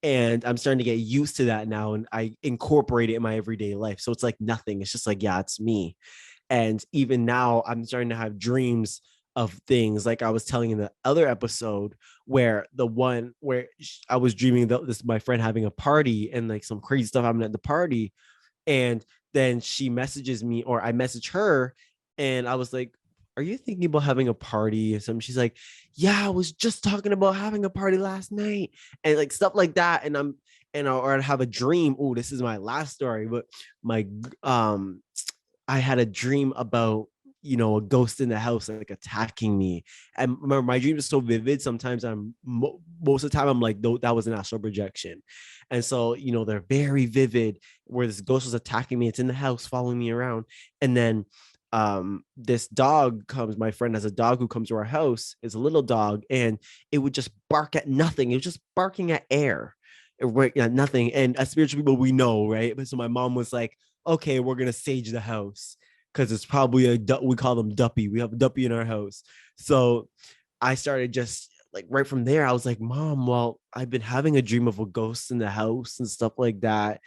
And I'm starting to get used to that now, and I incorporate it in my everyday life. So it's like nothing. It's just like, yeah, it's me. And even now, I'm starting to have dreams of things like I was telling in the other episode, where the one where I was dreaming about this my friend having a party and like some crazy stuff happened at the party. And then she messages me, or I message her, and I was like, "Are you thinking about having a party or something?" She's like, "Yeah, I was just talking about having a party last night," and like stuff like that. And or I'd have a dream. Oh, this is my last story, but my I had a dream about, a ghost in the house like attacking me. And remember, my dreams are so vivid. Sometimes most of the time I'm like, no, that was an astral projection. And so, they're very vivid, where this ghost was attacking me. It's in the house following me around. And then this dog comes. My friend has a dog who comes to our house. It's a little dog, and it would just bark at nothing. It was just barking at air. Right, yeah, nothing. And as spiritual people, we know, right? But so my mom was like, okay, we're gonna sage the house because it's probably we call them duppy. We have a duppy in our house. So I started just like right from there, I was like, Mom, well, I've been having a dream of a ghost in the house and stuff like that.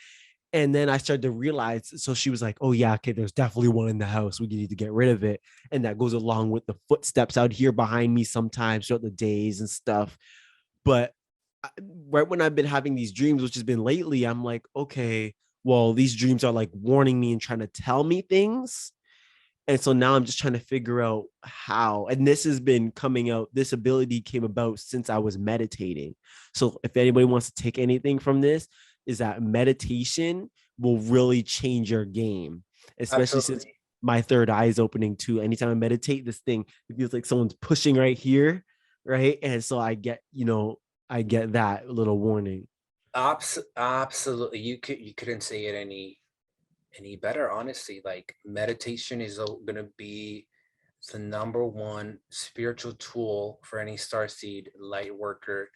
And then I started to realize, so she was like, oh yeah, okay, there's definitely one in the house. We need to get rid of it. And that goes along with the footsteps out here behind me sometimes throughout the days and stuff. But right when I've been having these dreams, which has been lately, I'm like, okay, well, these dreams are like warning me and trying to tell me things. And so now I'm just trying to figure out how. And this has been coming out, this ability came about since I was meditating. So if anybody wants to take anything from this, is that meditation will really change your game, especially since Absolutely. my third eye is opening too. Anytime I meditate, this thing, it feels like someone's pushing right here. Right. And so I get that little warning. Absolutely. You couldn't say it any better, honestly. Like meditation is gonna be the number one spiritual tool for any starseed, light worker,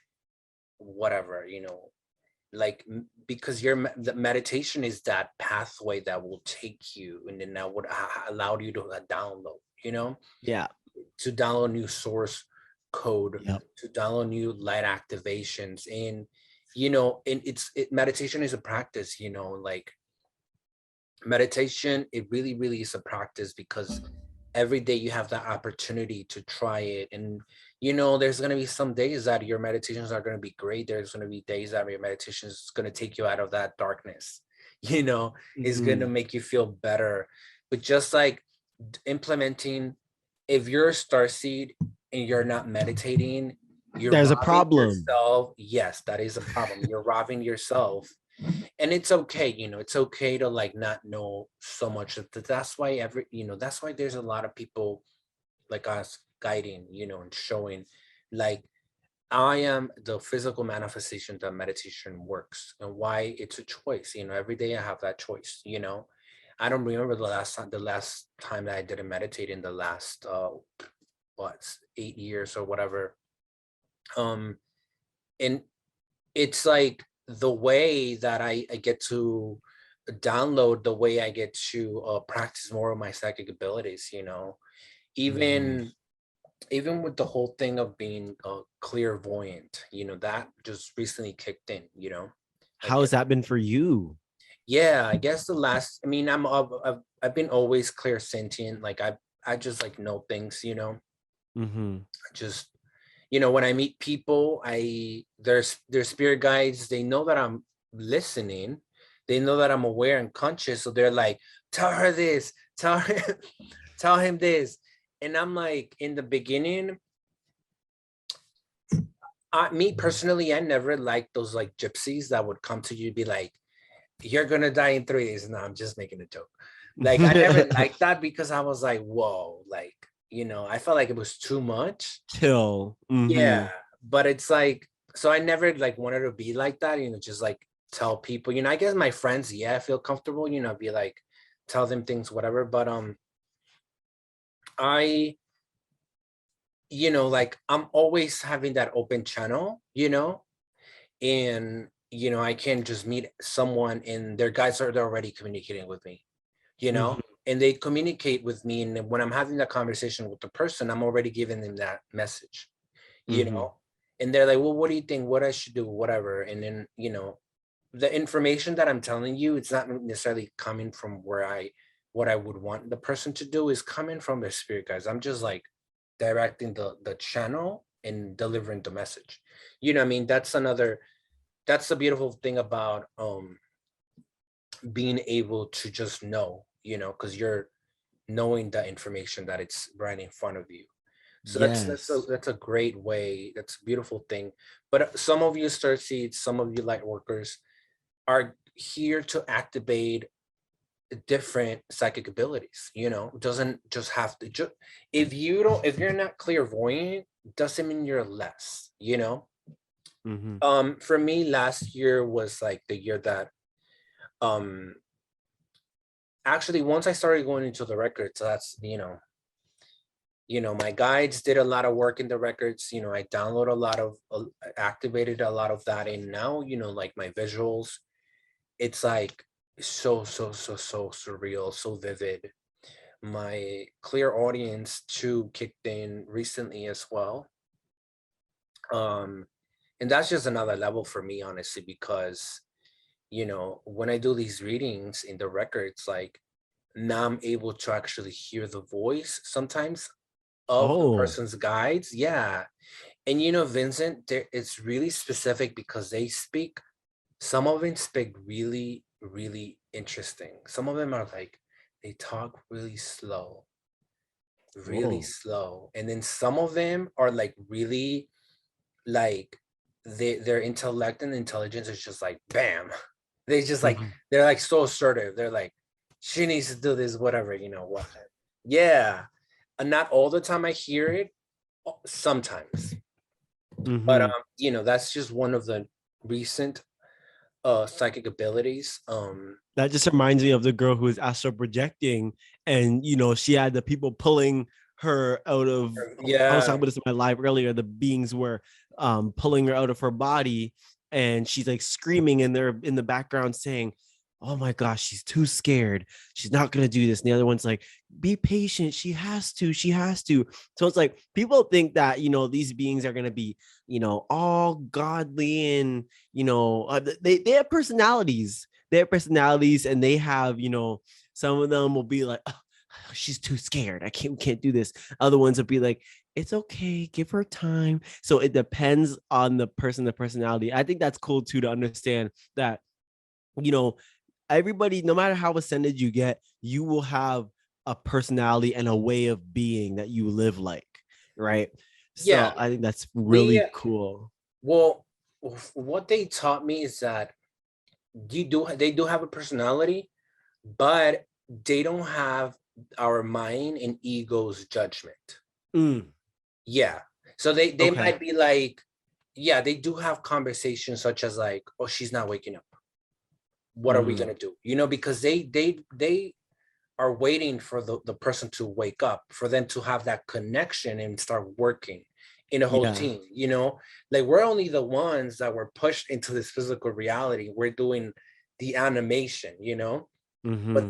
whatever, like because the meditation is that pathway that will take you, and then that would allow you to download, Yeah. to download new source code, Yep. to download new light activations. And and meditation is a practice, like meditation, it really really is a practice, because every day you have the opportunity to try it. And there's going to be some days that your meditations are going to be great. There's going to be days that your meditation is going to take you out of that darkness. It's going to Mhm. make you feel better. But just like implementing, if you're a starseed and you're not meditating, you're There's a robbing problem. yourself. Yes, that is a problem. You're robbing yourself. And it's okay, it's okay to like not know so much. That's why that's why there's a lot of people like us guiding, and showing, like, I am the physical manifestation that meditation works, and why it's a choice. Every day I have that choice. I don't remember the last time that I didn't meditate in the last what 8 years or whatever. um and it's like the way that I get to download, the way I get to practice more of my psychic abilities, Mhm. even even with the whole thing of being clairvoyant, that just recently kicked in, I How guess. has that been for you? Yeah, I guess I mean, I've been always clairsentient. Like I just like know things, Mhm. just when I meet people, their spirit guides, they know that I'm listening, they know that I'm aware and conscious, so they're like, tell her this, tell her tell him this. And I'm like, in the beginning, me personally, I never liked those like gypsies that would come to you, be like, you're gonna die in 3 days. No, I'm just making a joke. Like I never liked that, because I was like, whoa, like, I felt like it was too much. Chill. Yeah, Mhm. but it's like, so I never like wanted to be like that, just like tell people, I guess my friends, yeah, I feel comfortable, be like, tell them things, whatever. But I, like I'm always having that open channel, and I can just meet someone and their guides are already communicating with me, Mhm. and they communicate with me, and when I'm having that conversation with the person, I'm already giving them that message, you Mhm. know and they're like, well, what do you think, what I should do, whatever. And then, you know, the information that I'm telling you, it's not necessarily coming from what I would want the person to do, is coming from their spirit guides. I'm just like directing the channel and delivering the message. You know what I mean? That's the beautiful thing about being able to just know, you know, because you're knowing the information that it's right in front of you. So Yes. that's a great way. That's a beautiful thing. But some of you star seeds, some of you light workers are here to activate different psychic abilities. You know, doesn't just have to. If you're not clairvoyant, doesn't mean you're less. You know, Mm-hmm. for me, last year was like the year that um actually once I started going into the records, that's my guides did a lot of work in the records. You know, I download a lot of activated a lot of that, and now, you know, like my visuals, it's like so surreal, so vivid. My clear audience too kicked in recently as well. um and that's just another level for me, honestly, because, you know, when I do these readings in the records, like, now I'm able to actually hear the voice sometimes of the Oh. person's guides. Yeah. And, you know, Vincent, it's really specific because some of them speak really, really interesting. Some of them are like, they talk really Oh. slow. And then some of them are like really, like, their intellect and intelligence is just like, bam. They just like, Mhm. they're like so assertive. They're like, she needs to do this, whatever, you know, what. Yeah. And not all the time I hear it, sometimes. But Mhm. you know, that's just one of the recent psychic abilities. That just reminds me of the girl who was astral projecting, and she had the people pulling her out of. I was Yeah. talking about this in my live earlier. The beings were pulling her out of her body, and she's like screaming, and they're in the background saying, "Oh my gosh, she's too scared. She's not gonna do this." And the other one's like, "Be patient. She has to. She has to." So it's like people think that these beings are gonna be all godly, and they have personalities. Their personalities, and they have, some of them will be like, oh, she's too scared. We can't do this. Other ones will be like, it's okay, give her time. So it depends on the person, the personality. I think that's cool too, to understand that, you know, everybody, no matter how ascended you get, you will have a personality and a way of being that you live like, right? Yeah. So I think that's We really cool. Well, what they taught me is that they do have a personality, but they don't have our mind and ego's judgment. Mm, Yeah. So they okay. might be like, yeah, they do have conversations such as like, oh, she's not waking up. What are we Mm-hmm. gonna do? You know, because they are waiting for the person to wake up, for them to have that connection and start working in a whole Yeah. team, you know? Like, we're only the ones that were pushed into this physical reality. We're doing the animation, you know? But Mm-hmm.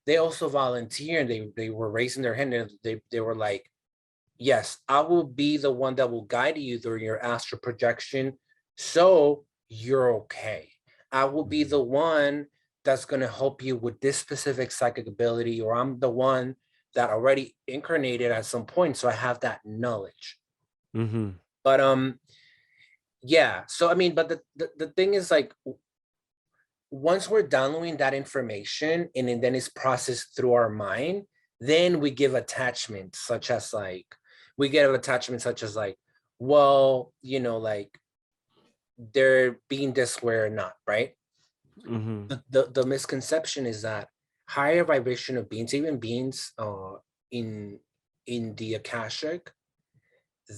they also volunteer, and they were raising their hand, and they were like, yes, I will be the one that will guide you through your astral projection, so you're okay. I will be the one that's going to help you with this specific psychic ability, or I'm the one that already incarnated at some point, so I have that knowledge. Mm-hmm. But yeah, so I mean, but the thing is, like, once we're downloading that information, and then it's processed through our mind, then we give attachments such as like, well, you know, like, they're being this way or not, right? Mm-hmm. The misconception is that higher vibrational beings, even beings in the Akashic,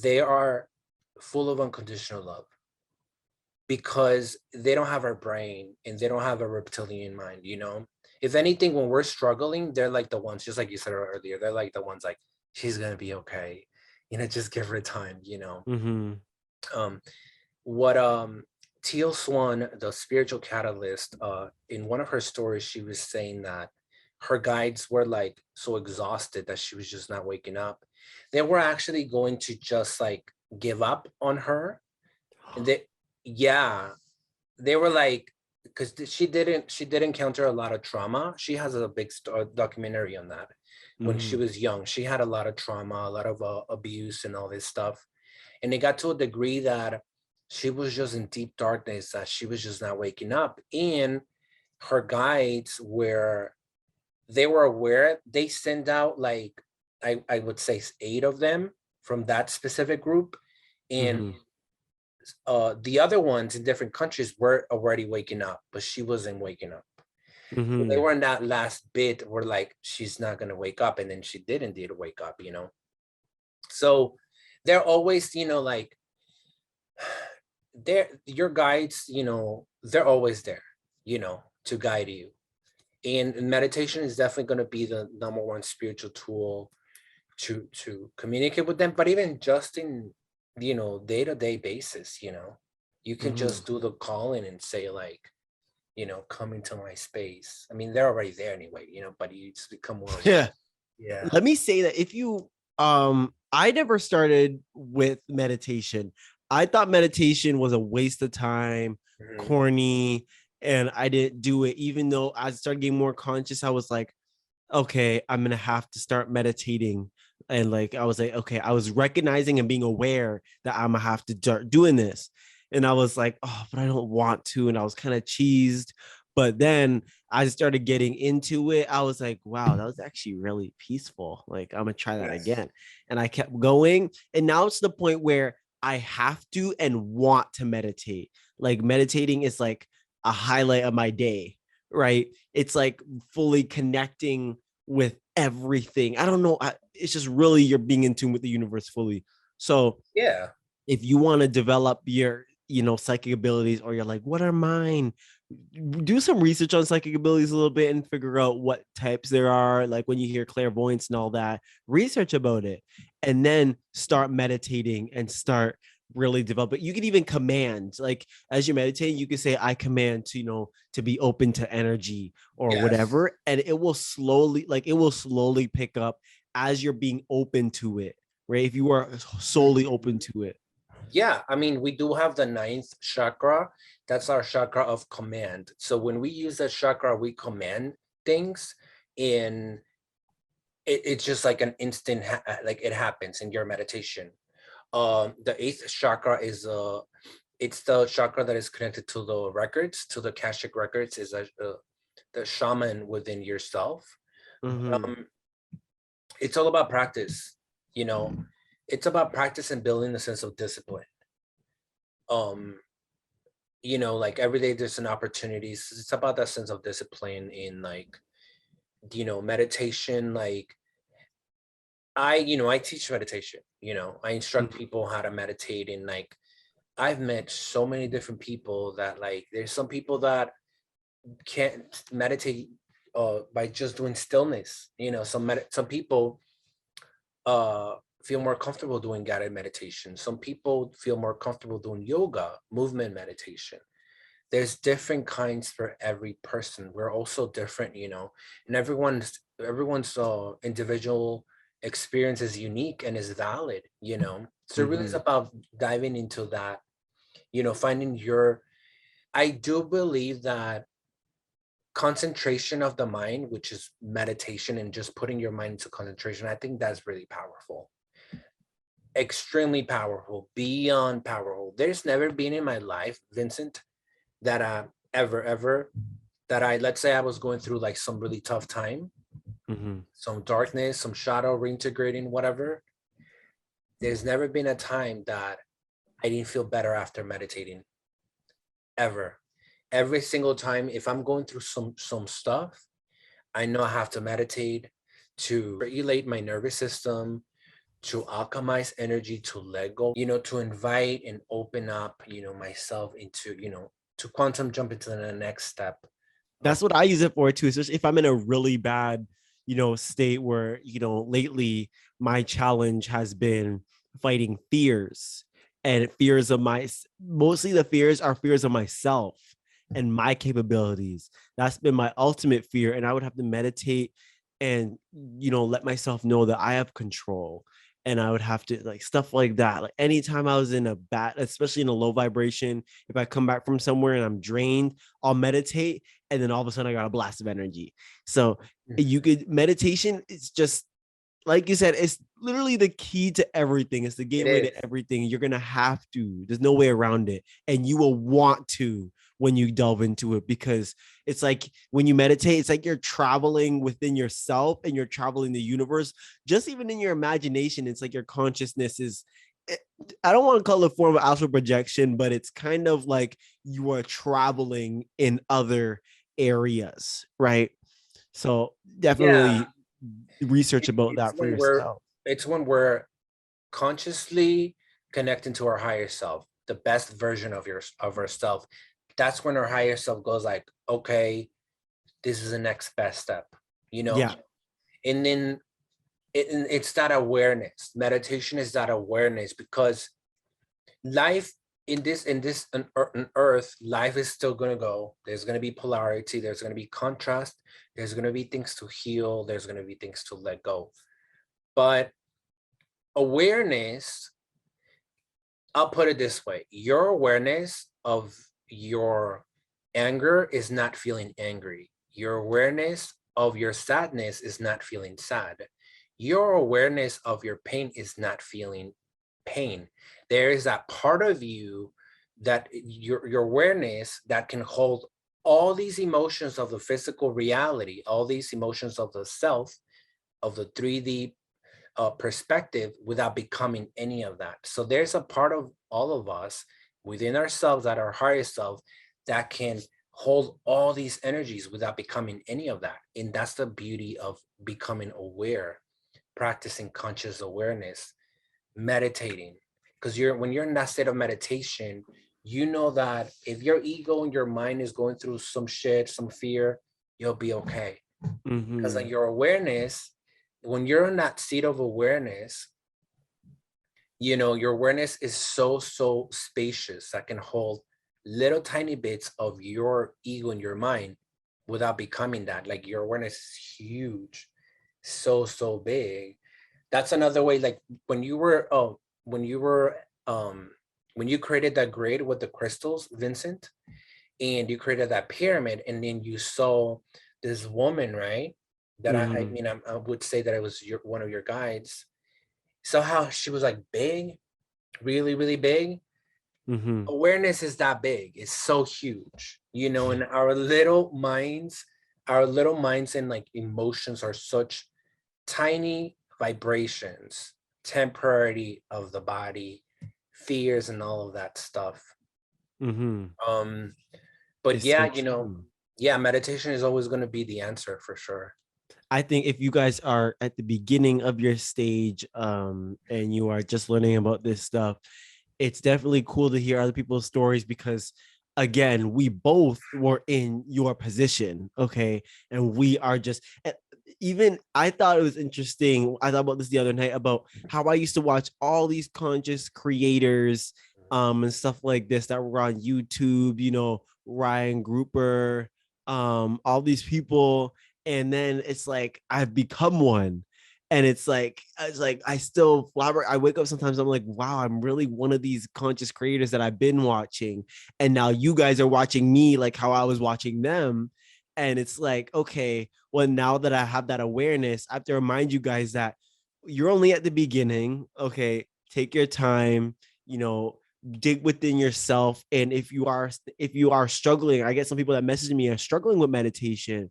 they are full of unconditional love, because they don't have our brain and they don't have a reptilian mind, you know? If anything, when we're struggling, they're like the ones, just like you said earlier, they're like the ones like, she's gonna be okay. You know, just give her time, you know. Mm-hmm. Um, what Teal Swan, the spiritual catalyst, in one of her stories, she was saying that her guides were like so exhausted that she was just not waking up. They were actually going to just like give up on her. And yeah, they were like, because she did encounter a lot of trauma. She has a big documentary on that. When she Mhm. was young, she had a lot of trauma, a lot of abuse and all this stuff. And it got to a degree that she was just in deep darkness, that she was just not waking up. And her guides were, they were aware. They sent out like, I would say 8 of them from that specific group. And Mhm. the other ones in different countries were already waking up, but she wasn't waking up. So they Mhm. were in that last bit where like, she's not going to wake up. And then she did indeed wake up, So they're always, like, they're your guides, they're always there, to guide you. And meditation is definitely going to be the number one spiritual tool to communicate with them. But even just in, day-to-day basis, you can Mhm. just do the calling and say like, come into my space. I mean, they're already there anyway, but you just become more aware. Yeah. Yeah. Let me say that if you I never started with meditation. I thought meditation was a waste of time, Mhm. corny, and I didn't do it. Even though I started getting more conscious, I was like, okay, I'm gonna have to start meditating. And like I was like, okay, I was recognizing and being aware that I'm gonna have to start doing this. And I was like, oh, but I don't want to. And I was kind of cheesed. But then I started getting into it. I was like, wow, that was actually really peaceful. Like, I'm gonna try that Yes. again. And I kept going. And now it's the point where I have to and want to meditate. Like meditating is like a highlight of my day, right? It's like fully connecting with everything. I don't know. It's just really you're being in tune with the universe fully. So Yeah. if you want to develop your, psychic abilities, or you're like, what are mine? Do some research on psychic abilities a little bit and figure out what types there are. Like when you hear clairvoyance and all that, research about it and then start meditating and start really develop it. You can even command, like as you meditate, you can say, I command to, to be open to energy or Yes. whatever. And it will slowly pick up as you're being open to it, right? If you are solely open Mhm. to it. Yeah, I mean, we do have the ninth chakra. That's our chakra of command. So when we use that chakra, we command things, and it's just like an instant, like it happens in your meditation. The eighth chakra is it's the chakra that is connected to the records, to the Akashic records, is the shaman within yourself. Mm-hmm. Um, it's all about practice, you know. It's about practice and building a sense of discipline. Um, like every day there's an opportunity. It's about that sense of discipline in like, meditation. Like I teach meditation. I instruct people how to meditate, and like I've met so many different people that like there's some people that can't meditate by just doing stillness. Some people feel more comfortable doing guided meditation. Some people feel more comfortable doing yoga, movement meditation. There's different kinds for every person. We're also different, and everyone's individual experience is unique and is valid. So it really is Mm-hmm. about diving into that, finding your. I do believe that concentration of the mind, which is meditation and just putting your mind into concentration, I think that's really powerful, extremely powerful, beyond powerful. There's never been in my life, Vincent, that ever that let's say I was going through like some really tough time, Mm-hmm. some darkness, some shadow, reintegrating, whatever. There's never been a time that I didn't feel better after meditating, ever. Every single time, if I'm going through some stuff, I know I have to meditate to regulate my nervous system, to alchemize energy, to let go, to invite and open up, myself into, to quantum jump into the next step of. That's what I use it for too, especially if I'm in a really bad, state where, lately my challenge has been fighting fears, and fears of mostly the fears are fears of myself and my capabilities. That's been my ultimate fear. And I would have to meditate and, let myself know that I have control and I would have to like stuff like that. Like anytime I was in a bad, especially in a low vibration, if I come back from somewhere and I'm drained, I'll meditate, and then all of a sudden I got a blast of energy. So you could meditation. It's just like you said, it's literally the key to everything. It's the It gateway is. to everything. You're gonna have to. There's no way around it, and you will want to when you delve into it, because it's like when you meditate, it's like you're traveling within yourself and you're traveling the universe. Just even in your imagination, it's like your consciousness is. I don't want to call it a form of astral projection, but it's kind of like you are traveling in other areas, right? So Yeah. definitely research about It's that for when we're yourself. consciously connecting to our higher self, the best version of ourself. That's when our higher self goes like, okay, this is the next best step, you know? Yeah. And then it's that awareness. Meditation is that awareness, because life on earth, life is still going to go. There's going to be polarity, there's going to be contrast, there's going to be things to heal, there's going to be things to let go. But awareness, I'll put it this way: your awareness of your anger is not feeling angry. Your awareness of your sadness is not feeling sad. Your awareness of your pain is not feeling pain. There is that part of you, that your awareness, that can hold all these emotions of the physical reality, all these emotions of the self, of the 3D perspective, without becoming any of that. So there's a part of all of us within ourselves, that our higher self, that can hold all these energies without becoming any of that. And that's the beauty of becoming aware, practicing conscious awareness, meditating. Because when you're in that state of meditation, you know that if your ego and your mind is going through some shit, some fear, you'll be okay. Because Mm-hmm. like your awareness, when you're in that seat of awareness, your awareness is so spacious, that can hold little tiny bits of your ego in your mind without becoming that. Like your awareness is huge, so big. That's another way. Like when you were when you created that grid with the crystals, Vincent, and you created that pyramid, and then you saw this woman, right? That I Mm-hmm. mean, I would say that it was one of your guides. So how she was like big, really big. Mm-hmm. Awareness is that big. It's so huge, and our little minds and like emotions are such tiny vibrations, temporary of the body, fears and all of that stuff. Mm-hmm. Um, but It's yeah, so true. yeah, meditation is always going to be the answer for sure. I think if you guys are at the beginning of your stage, and you are just learning about this stuff, it's definitely cool to hear other people's stories, because again, we both were in your position, okay? And we are just even I thought it was interesting. I thought about this the other night about how I used to watch all these conscious creators and stuff like this that were on YouTube, Ryan Grouper, all these people, and then it's like I've become one, and it's like I still flabber. I wake up sometimes, I'm like, wow, I'm really one of these conscious creators that I've been watching, and now you guys are watching me like how I was watching them, and it's like, okay, well, now that I have that awareness, I have to remind you guys that you're only at the beginning. Okay, take your time, you know, dig within yourself, and if you are struggling, I get some people that message me are struggling with meditation,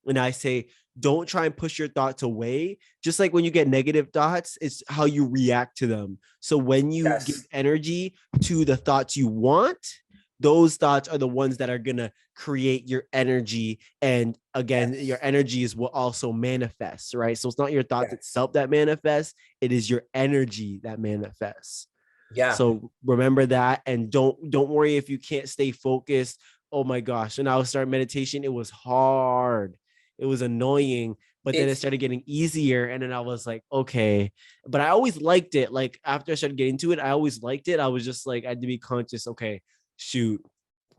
and I say, don't try and push your thoughts away. Just like when you get negative thoughts, it's how you react to them. So when you give Yes. energy to the thoughts you want, those thoughts are the ones that are going to create your energy. And again, your Yes. energies will also manifest, right? So it's not your thoughts Yes. itself that manifest, it is your energy that manifests. Yeah. So remember that, and don't worry if you can't stay focused. Oh my gosh. When I was starting meditation, it was hard. It was annoying, but then it It's started getting easier. And then I was like, okay. But I always liked it. Like after I started getting into it, I always liked it. I was just like, I had to be conscious. Okay, shoot.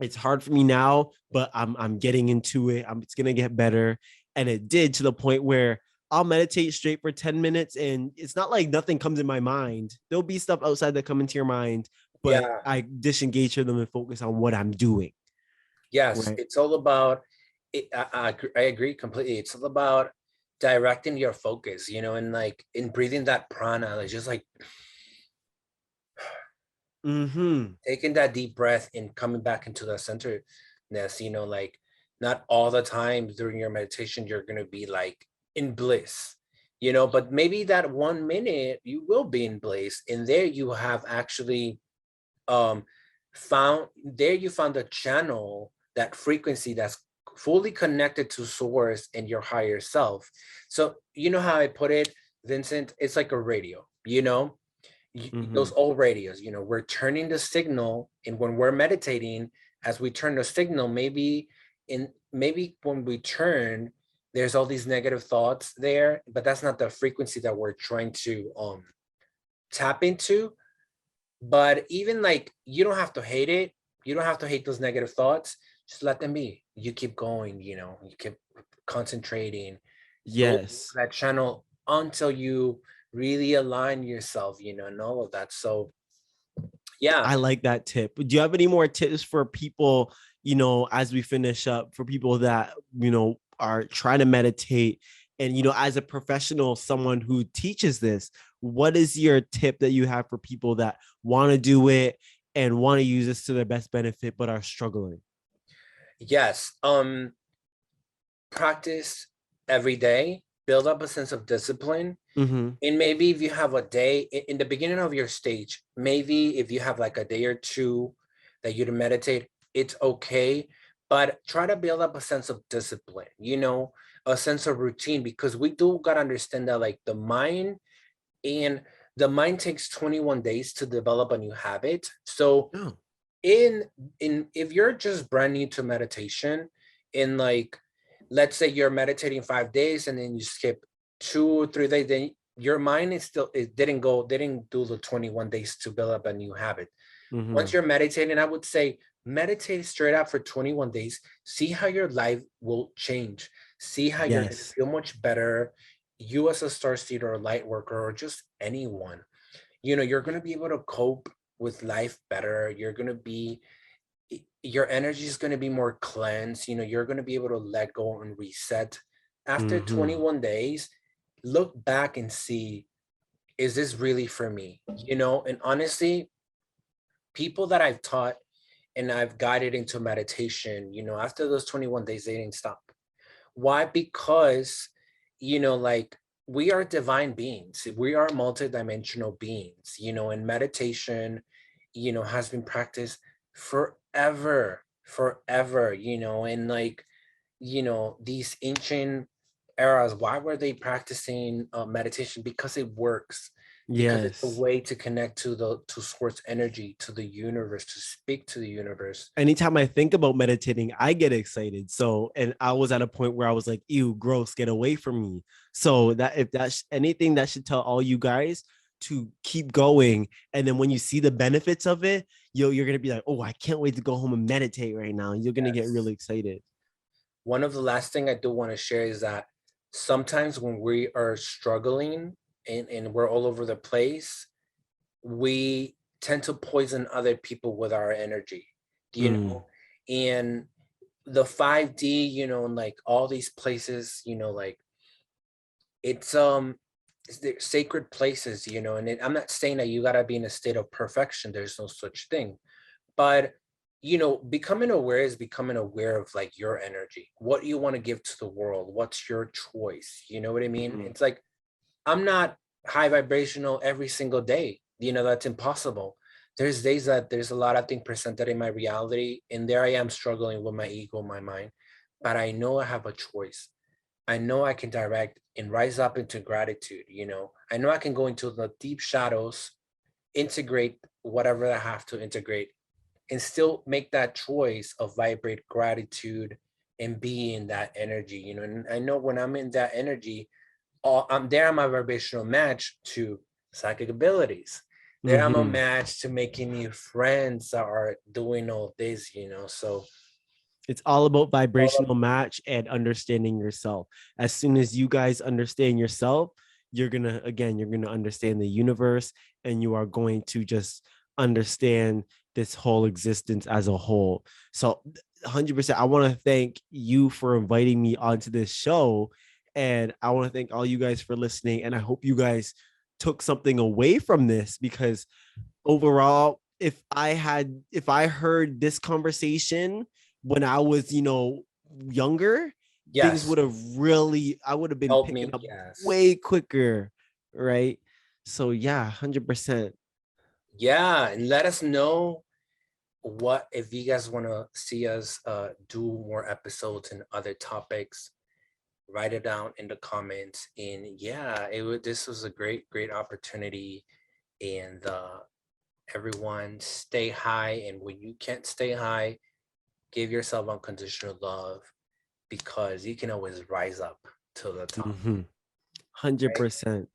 It's hard for me now, but I'm getting into it. It's gonna get better. And it did, to the point where I'll meditate straight for 10 minutes and it's not like nothing comes in my mind. There'll be stuff outside that come into your mind, but Yeah. I disengage from them and focus on what I'm doing. Yes, Right. it's all about it. I agree completely. It's all about directing your focus, and like in breathing that prana, like just like Mm-hmm. taking that deep breath and coming back into the centeredness, like not all the time during your meditation, you're going to be like in bliss, but maybe that 1 minute you will be in bliss. And there you have actually um you found a channel, that frequency that's fully connected to source and your higher self. So you know how I put it, Vincent, it's like a radio, Mm-hmm. those old radios, we're turning the signal. And when we're meditating, as we turn the signal, maybe when we turn, there's all these negative thoughts there, but that's not the frequency that we're trying to tap into. But even like, you don't have to hate it. You don't have to hate those negative thoughts. Just let them be. You keep going, you keep concentrating, go Yes. that channel until you really align yourself, and all of that. So yeah. I like that tip. Do you have any more tips for people, as we finish up, for people that, are trying to meditate and, as a professional, someone who teaches this, what is your tip that you have for people that want to do it and want to use this to their best benefit, but are struggling? Yes. Practice every day, build up a sense of discipline. Mm-hmm. And maybe if you have a day in the beginning of your stage, maybe if you have like a day or two that you to meditate, it's okay. But try to build up a sense of discipline, a sense of routine, because we do got to understand that like and the mind takes 21 days to develop a new habit. So Oh. in if you're just brand new to meditation, in like, let's say you're meditating 5 days and then you skip 2 or 3 days, then your mind is still, it didn't do the 21 days to build up a new habit. Once Mm-hmm. you're meditating, I would say meditate straight out for 21 days. See how your life will change. See how you're going to Yes. feel much better. You as a star seed or a light worker or just anyone, you're going to be able to cope with life better. Your energy is going to be more cleansed. You're going to be able to let go and reset. After Mm-hmm. 21 days, look back and see, is this really for me? And honestly, people that I've taught and I've guided into meditation, after those 21 days, they didn't stop. Why? Because, like, we are divine beings. We are multidimensional beings, and meditation, has been practiced forever, and like, these ancient eras, why were they practicing meditation? Because it works, because it's a Yes. way to connect to source energy, to the universe, to speak to the universe. Anytime I think about meditating, I get excited. So, and I was at a point where I was like, ew, gross, get away from me. So that if that's anything, that should tell all you guys to keep going. And then when you see the benefits of it, you're gonna be like, oh, I can't wait to go home and meditate right now. You're gonna get Yes. really excited. One of the last thing I do want to share is that sometimes when we are struggling and we're all over the place, we tend to poison other people with our energy, you Mm, know, and the 5D, and like all these places, like it's they're sacred places, and I'm not saying that you gotta be in a state of perfection. There's no such thing. But becoming aware is becoming aware of like your energy, what you want to give to the world, what's your choice, you know what I mean? mm, It's like, I'm not high vibrational every single day. That's impossible. There's days that there's a lot of things presented in my reality, and there I am struggling with my ego, my mind. But I know I have a choice. I know I can direct and rise up into gratitude. I know I can go into the deep shadows, integrate whatever I have to integrate, and still make that choice of vibrate gratitude and be in that energy. And I know when I'm in that energy, I'm there. I'm a vibrational match to psychic abilities. There I'm a mm-hmm. match to making new friends that are doing all this. So It's all about vibrational match and understanding yourself. As soon as you guys understand yourself, you're gonna understand the universe, and you are going to just understand this whole existence as a whole. So 100%, I want to thank you for inviting me onto this show, and I want to thank all you guys for listening, and I hope you guys took something away from this, because overall, if I heard this conversation when I was, younger, things Yes. would have really, I would have been Help picking me. up Yes. way quicker, right? So yeah, 100%. Yeah. And let us know what if you guys want to see us do more episodes and other topics. Write it down in the comments. And yeah, this was a great opportunity. And everyone stay high. And when you can't stay high, give yourself unconditional love, because you can always rise up to the top. Mm-hmm. Right? 100%.